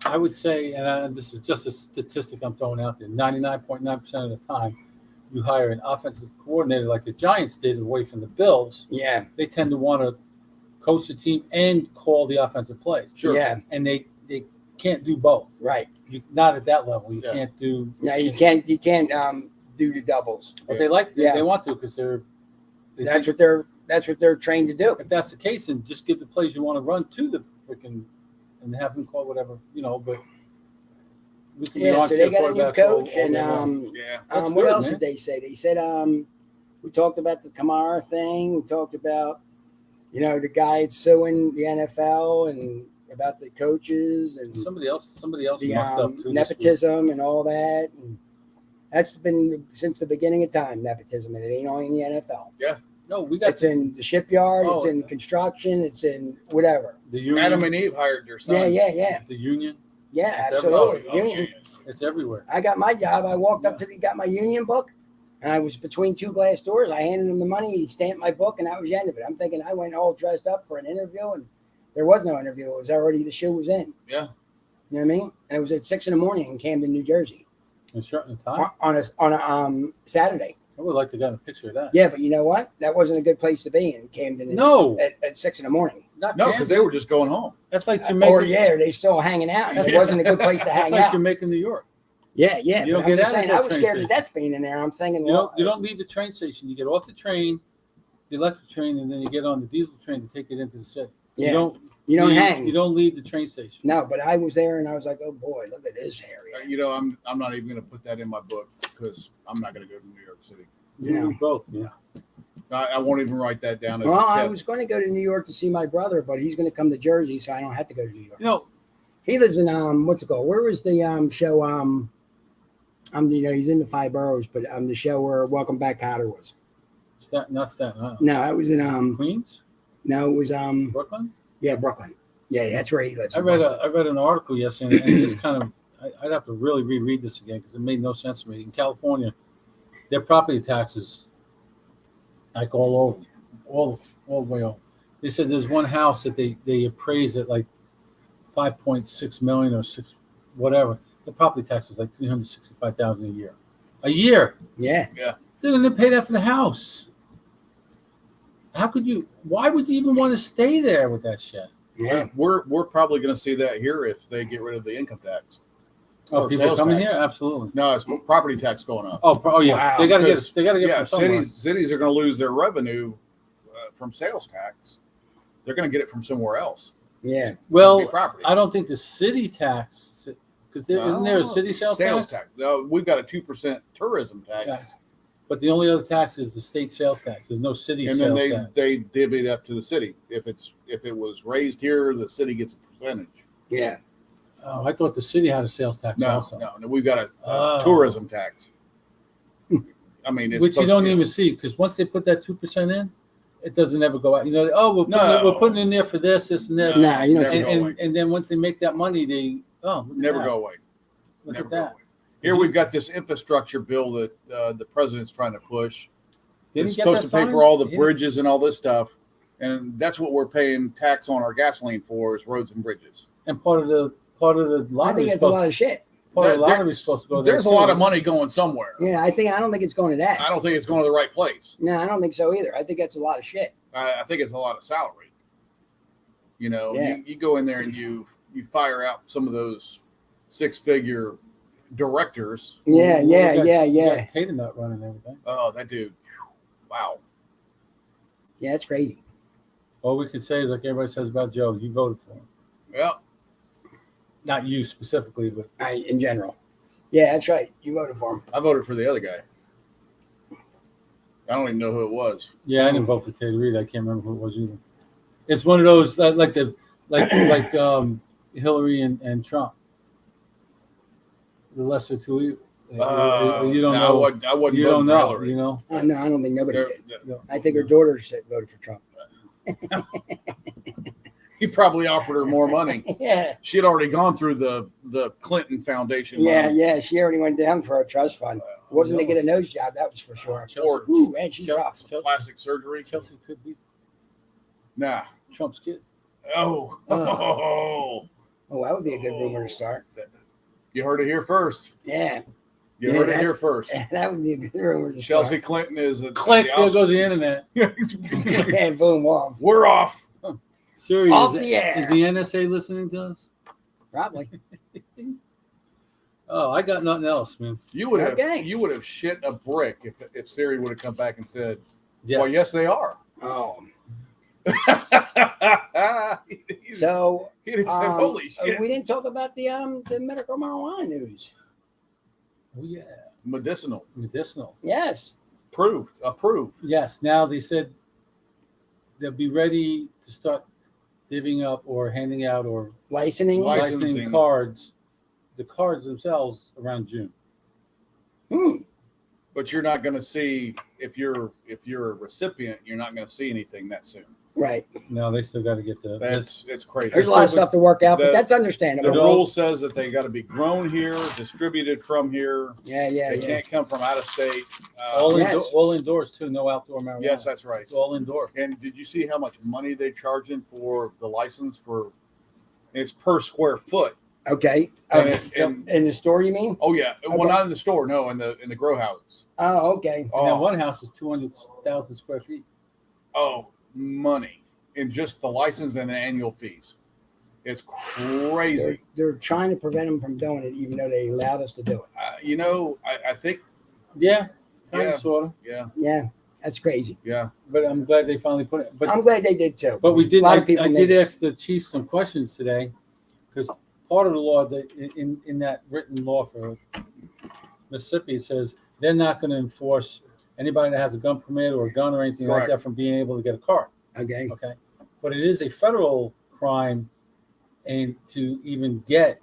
I would say, and this is just a statistic I'm throwing out there, 99.9% of the time, you hire an offensive coordinator like the Giants did away from the Bills. Yeah. They tend to want to coach the team and call the offensive plays. Sure. Yeah. And they can't do both. Right. Not at that level. You Yeah. can't do. No, you can't do the doubles. But Yeah. they want to because they That's think what they're trained to do. if that's the case, then just give the plays you want to run to the freaking and have them call whatever, but we can be Yeah, on so they got a new quarterbacks all- coach, all and day long. Yeah. That's what good, else man. did they say? They said we talked about the Kamara thing. We talked about the guy suing the NFL and about the coaches and Somebody else the mucked up too. this week. nepotism and all that. And that's been since the beginning of time, nepotism, and it ain't only in the NFL. No, we got It's in the shipyard. It's Oh. in construction. It's in whatever. the union. Adam and Eve hired their son. Yeah. The union. Yeah, It's absolutely. everywhere. Union. It's everywhere. I got my job. I walked up to got my union book, and I was between two glass doors. I handed him the money. He stamped my book, and that was the end of it. I'm thinking I went all dressed up for an interview, and there was no interview. It was already the shoe was in. Yeah. You know what I mean? And it was at 6 a.m. in Camden, New Jersey, And shirt and tie. on a Saturday. I would like to get a picture of that. Yeah, but you know what? That wasn't a good place to be in Camden. No. At 6 a.m. Not No, Kansas. because they were just going home. That's like Jamaica. Or they still hanging out. It wasn't a good place to That's hang like out. Jamaica, New York. Yeah. You But don't I'm get just out of saying, that I was train scared to station. death being in there. I'm thinking, You don't leave the train station. You get off the train, the electric train, and then you get on the diesel train to take it into the city. Yeah. You don't hang. You don't leave the train station. No, but I was there and I was like, oh boy, look at this area. I'm not even going to put that in my book because I'm not going to go to New York City. We both. Yeah. I won't even write that down as Well, a I tip. was going to go to New York to see my brother, but he's going to come to Jersey, so I don't have to go to New York. He lives in what's it called? Where was the show? He's in the 5 boroughs, but the show where Welcome Back Kotter was. Not Staten Island. No, it was in Queens, No, it was Brooklyn. yeah, Brooklyn. Yeah, that's where he lives. I read an article yesterday, and this kind of I'd have to really reread this again because it made no sense to me. In California, their property taxes like all the way over. They said there's one house that they appraised at like 5.6 million or six whatever. The property tax was like $365,000 a year. A year. Yeah. They didn't pay that for the house. How could you? Why would you even want to stay there with that shit? Yeah. We're probably going to see that here if they get rid of the income tax. Oh, Or people sales coming tax. here? Absolutely. No, it's property tax going up. Oh yeah. Wow. They got to get. Because- They got to get. Yeah, from somewhere. cities are going to lose their revenue from sales tax. They're going to get it from somewhere else. Yeah. It'll be Well, property. I don't think the city tax because isn't there a city sales tax? No, we've got a 2% tourism tax, Yeah. But the only other tax is the state sales tax. There's no city and then sales tax. they divvy it up to the city. If it was raised here, the city gets a percentage. Yeah. Oh, I thought the city had a sales tax No, also. no, we've got a Oh. tourism tax. I mean, it's Which you supposed don't to be- even see because once they put that 2% in, it doesn't ever go out. We're putting in there for this, and this. Nah, you don't never see go and, away. and then once they make that money, they look at Never that. go away. Look Never at go that. away. Here we've got this infrastructure bill that the president's trying to push. Didn't It's he get supposed that to pay signed? for all the Yeah. bridges and all this stuff, and that's what we're paying tax on our gasoline for is roads and bridges. And part of the I lottery think is it's a lot supposed of shit. part of the lottery There's- is supposed to go there. There's a too. lot of money going somewhere. Yeah, I don't think it's going to that. I don't think it's going to the right place. No, I don't think so either. I think that's a lot of shit. I think it's a lot of salary. Yeah. You go in there and you fire out some of those 6-figure directors. Yeah, We yeah, got- yeah, we yeah. got Tatum not running everything. Oh, that dude! Wow. Yeah, that's crazy. All we could say is like everybody says about Joe, you voted for him. Well, Not you specifically, but In general. Yeah, that's right. You voted for him. I voted for the other guy. I don't even know who it was. yeah, I didn't vote for Taylor Reid. I can't remember who it was either. It's one of those like Hillary and Trump. The lesser two evil. You don't no, know. I wasn't You voting don't for know. Hillary. You know. No, I don't think nobody There- did. I think her daughter voted for Trump. He probably offered her more money. Yeah. She had already gone through the Clinton Foundation. Yeah, money. yeah. She already went down for a trust fund. Wasn't to get a nose job, that was for sure. Or Ooh, man, she's rough. plastic surgery. Chelsea could be. Nah. Trump's kid. Oh. Oh, that would be a good rumor to start. You heard it here first. Yeah. You heard it here first. That would be a good rumor to Chelsea start. Clinton is a Click, there goes the internet. And boom, off. We're off. Siri, Off is the air. the NSA listening to us? Probably. Oh, I got nothing else, man. You would have Okay. you would have shit a brick if Siri would have come back and said, Yes. "Well, yes, they are." Oh. He'd So have said, "Holy shit!" we didn't talk about the medical marijuana news. Oh, yeah. Medicinal, Yes. approved. Yes. Now they said they'll be ready to start divvying up or handing out or Licensing. Licensing. cards, the cards themselves around June. But you're not going to see if you're a recipient, you're not going to see anything that soon. Right. No, they still got to get the. It's crazy. There's a lot of stuff to work out, but that's The understandable. rule says that they got to be grown here, distributed from here. Yeah. They can't come from out of state. All indoors too. No outdoor marijuana. Yes, that's right. It's all indoor. And did you see how much money they charging for the license for? It's per square foot. Okay. And In the store, you mean? oh yeah, well Okay. not in the store, no, in the grow houses. Oh, okay. And Oh, then one house is 200,000 square feet. Money in just the license and the annual fees. It's crazy. They're trying to prevent them from doing it, even though they allowed us to do it. I think Yeah, kind Yeah. of, sort of. Yeah. That's crazy. yeah. But I'm glad they finally put it. But I'm glad they did too. But we did. A lot I of people did need- ask the chief some questions today, because part of the law that in that written law for Mississippi, it says they're not going to enforce anybody that has a gun permit or a gun or anything like Correct. that from being able to get a card. Okay. Okay, but it is a federal crime, and to even get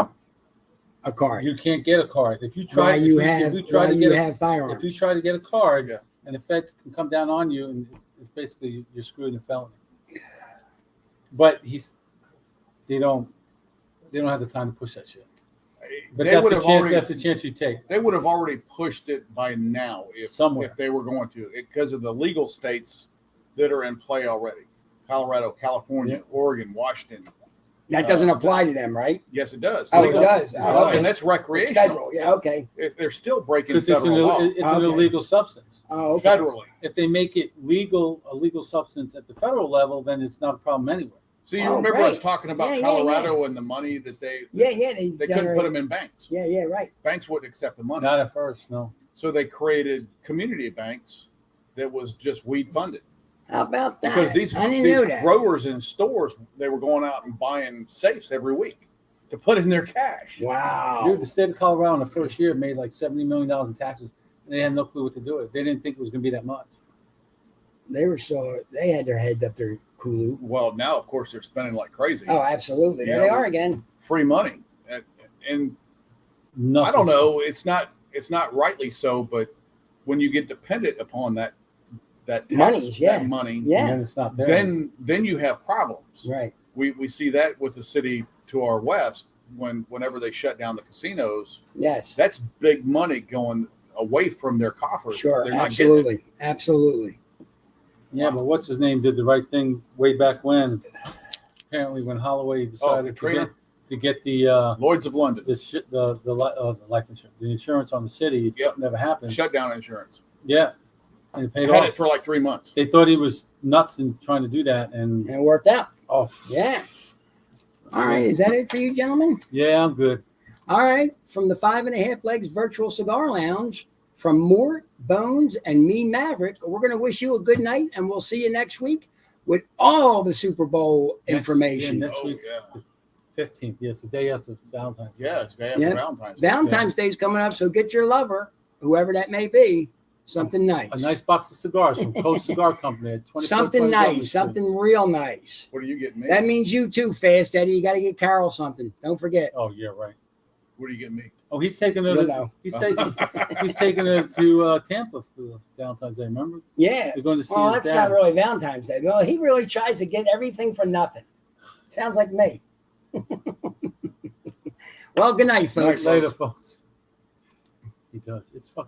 A card. you can't get a card if you Why try. you if have you try why to you get have firearms. if you try to get a card, Yeah. and the feds can come down on you, and it's basically you're screwed in a felony. But they don't have the time to push that shit. But They that's would the have chance. already That's the chance you take. they would have already pushed it by now Somewhere. if they were going to, because of the legal states that are in play already. Colorado, California, Oregon, Washington. That doesn't apply to them, right? Yes, it does. Oh, it Legal. does. Oh, okay. And that's It's recreational. federal. Yeah. Okay. They're still breaking Because it's an federal law an Okay. illegal substance. Oh, okay. federally. If they make it a legal substance at the federal level, then it's not a problem anyway. So you Oh, remember I was great. talking about Yeah, yeah, Colorado and the money that they Yeah. couldn't generate- put them in banks. Yeah. Right. Banks wouldn't accept the money. Not at first, no. So they created community banks that was just weed funded. How about that? Because these I didn't know that. growers in stores, they were going out and buying safes every week to put in their cash. Wow. Dude, the state of Colorado in the first year made like $70 million in taxes, and they had no clue what to do with it. They didn't think it was going to be that much. They had their heads up their Kulu. Well, now of course they're spending like crazy. Oh, absolutely. There Yeah, they are again. Free money, and Nothing. I don't know. It's not rightly so, but when you get dependent upon that tax, Monies, yeah. that money, And Yeah. then it's not there. then you have problems. Right. We see that with the city to our west whenever they shut down the casinos. Yes. That's big money going away from their coffers. Sure. They're not Absolutely. Absolutely. Yeah, but what's his name did the right thing way back when. Apparently, when Holloway decided Katrina? to get the getting Lloyd's of London the life insurance, the insurance on the city, if Yep. something never happened. shut down insurance. Yeah, and it paid Had off. it for like 3 months. They thought he was nuts in trying to do that, and And it worked out. oh Yeah. All right. Is that it for you, gentlemen? yeah, I'm good. All right. From the 5.5 Legs Virtual Cigar Lounge, from Mort, Bones, and me, Maverick, we're going to wish you a good night, and we'll see you next week with all the Super Bowl information. Next Oh, week's yeah. the 15th. Yes, the day after Valentine's Day. Yeah, it's day after Yeah. Valentine's Day. Valentine's Day is coming up, so get your lover, whoever that may be, something nice. A nice box of cigars from Coast Cigar Company at 2420 Something Government nice, Street. something real nice. What are you getting me? That means you too, Fast Eddie. You got to get Carol something. Don't forget. Oh yeah, right. What are you getting me? Oh, he's taking her. You'll To, know. he's taking her to Tampa for Valentine's Day. Remember? Yeah. They're going to see Well, his that's dad. not really Valentine's Day. Well, he really tries to get everything for nothing. Sounds like me. Well, good night, folks. Later, folks. He does. It's fucking.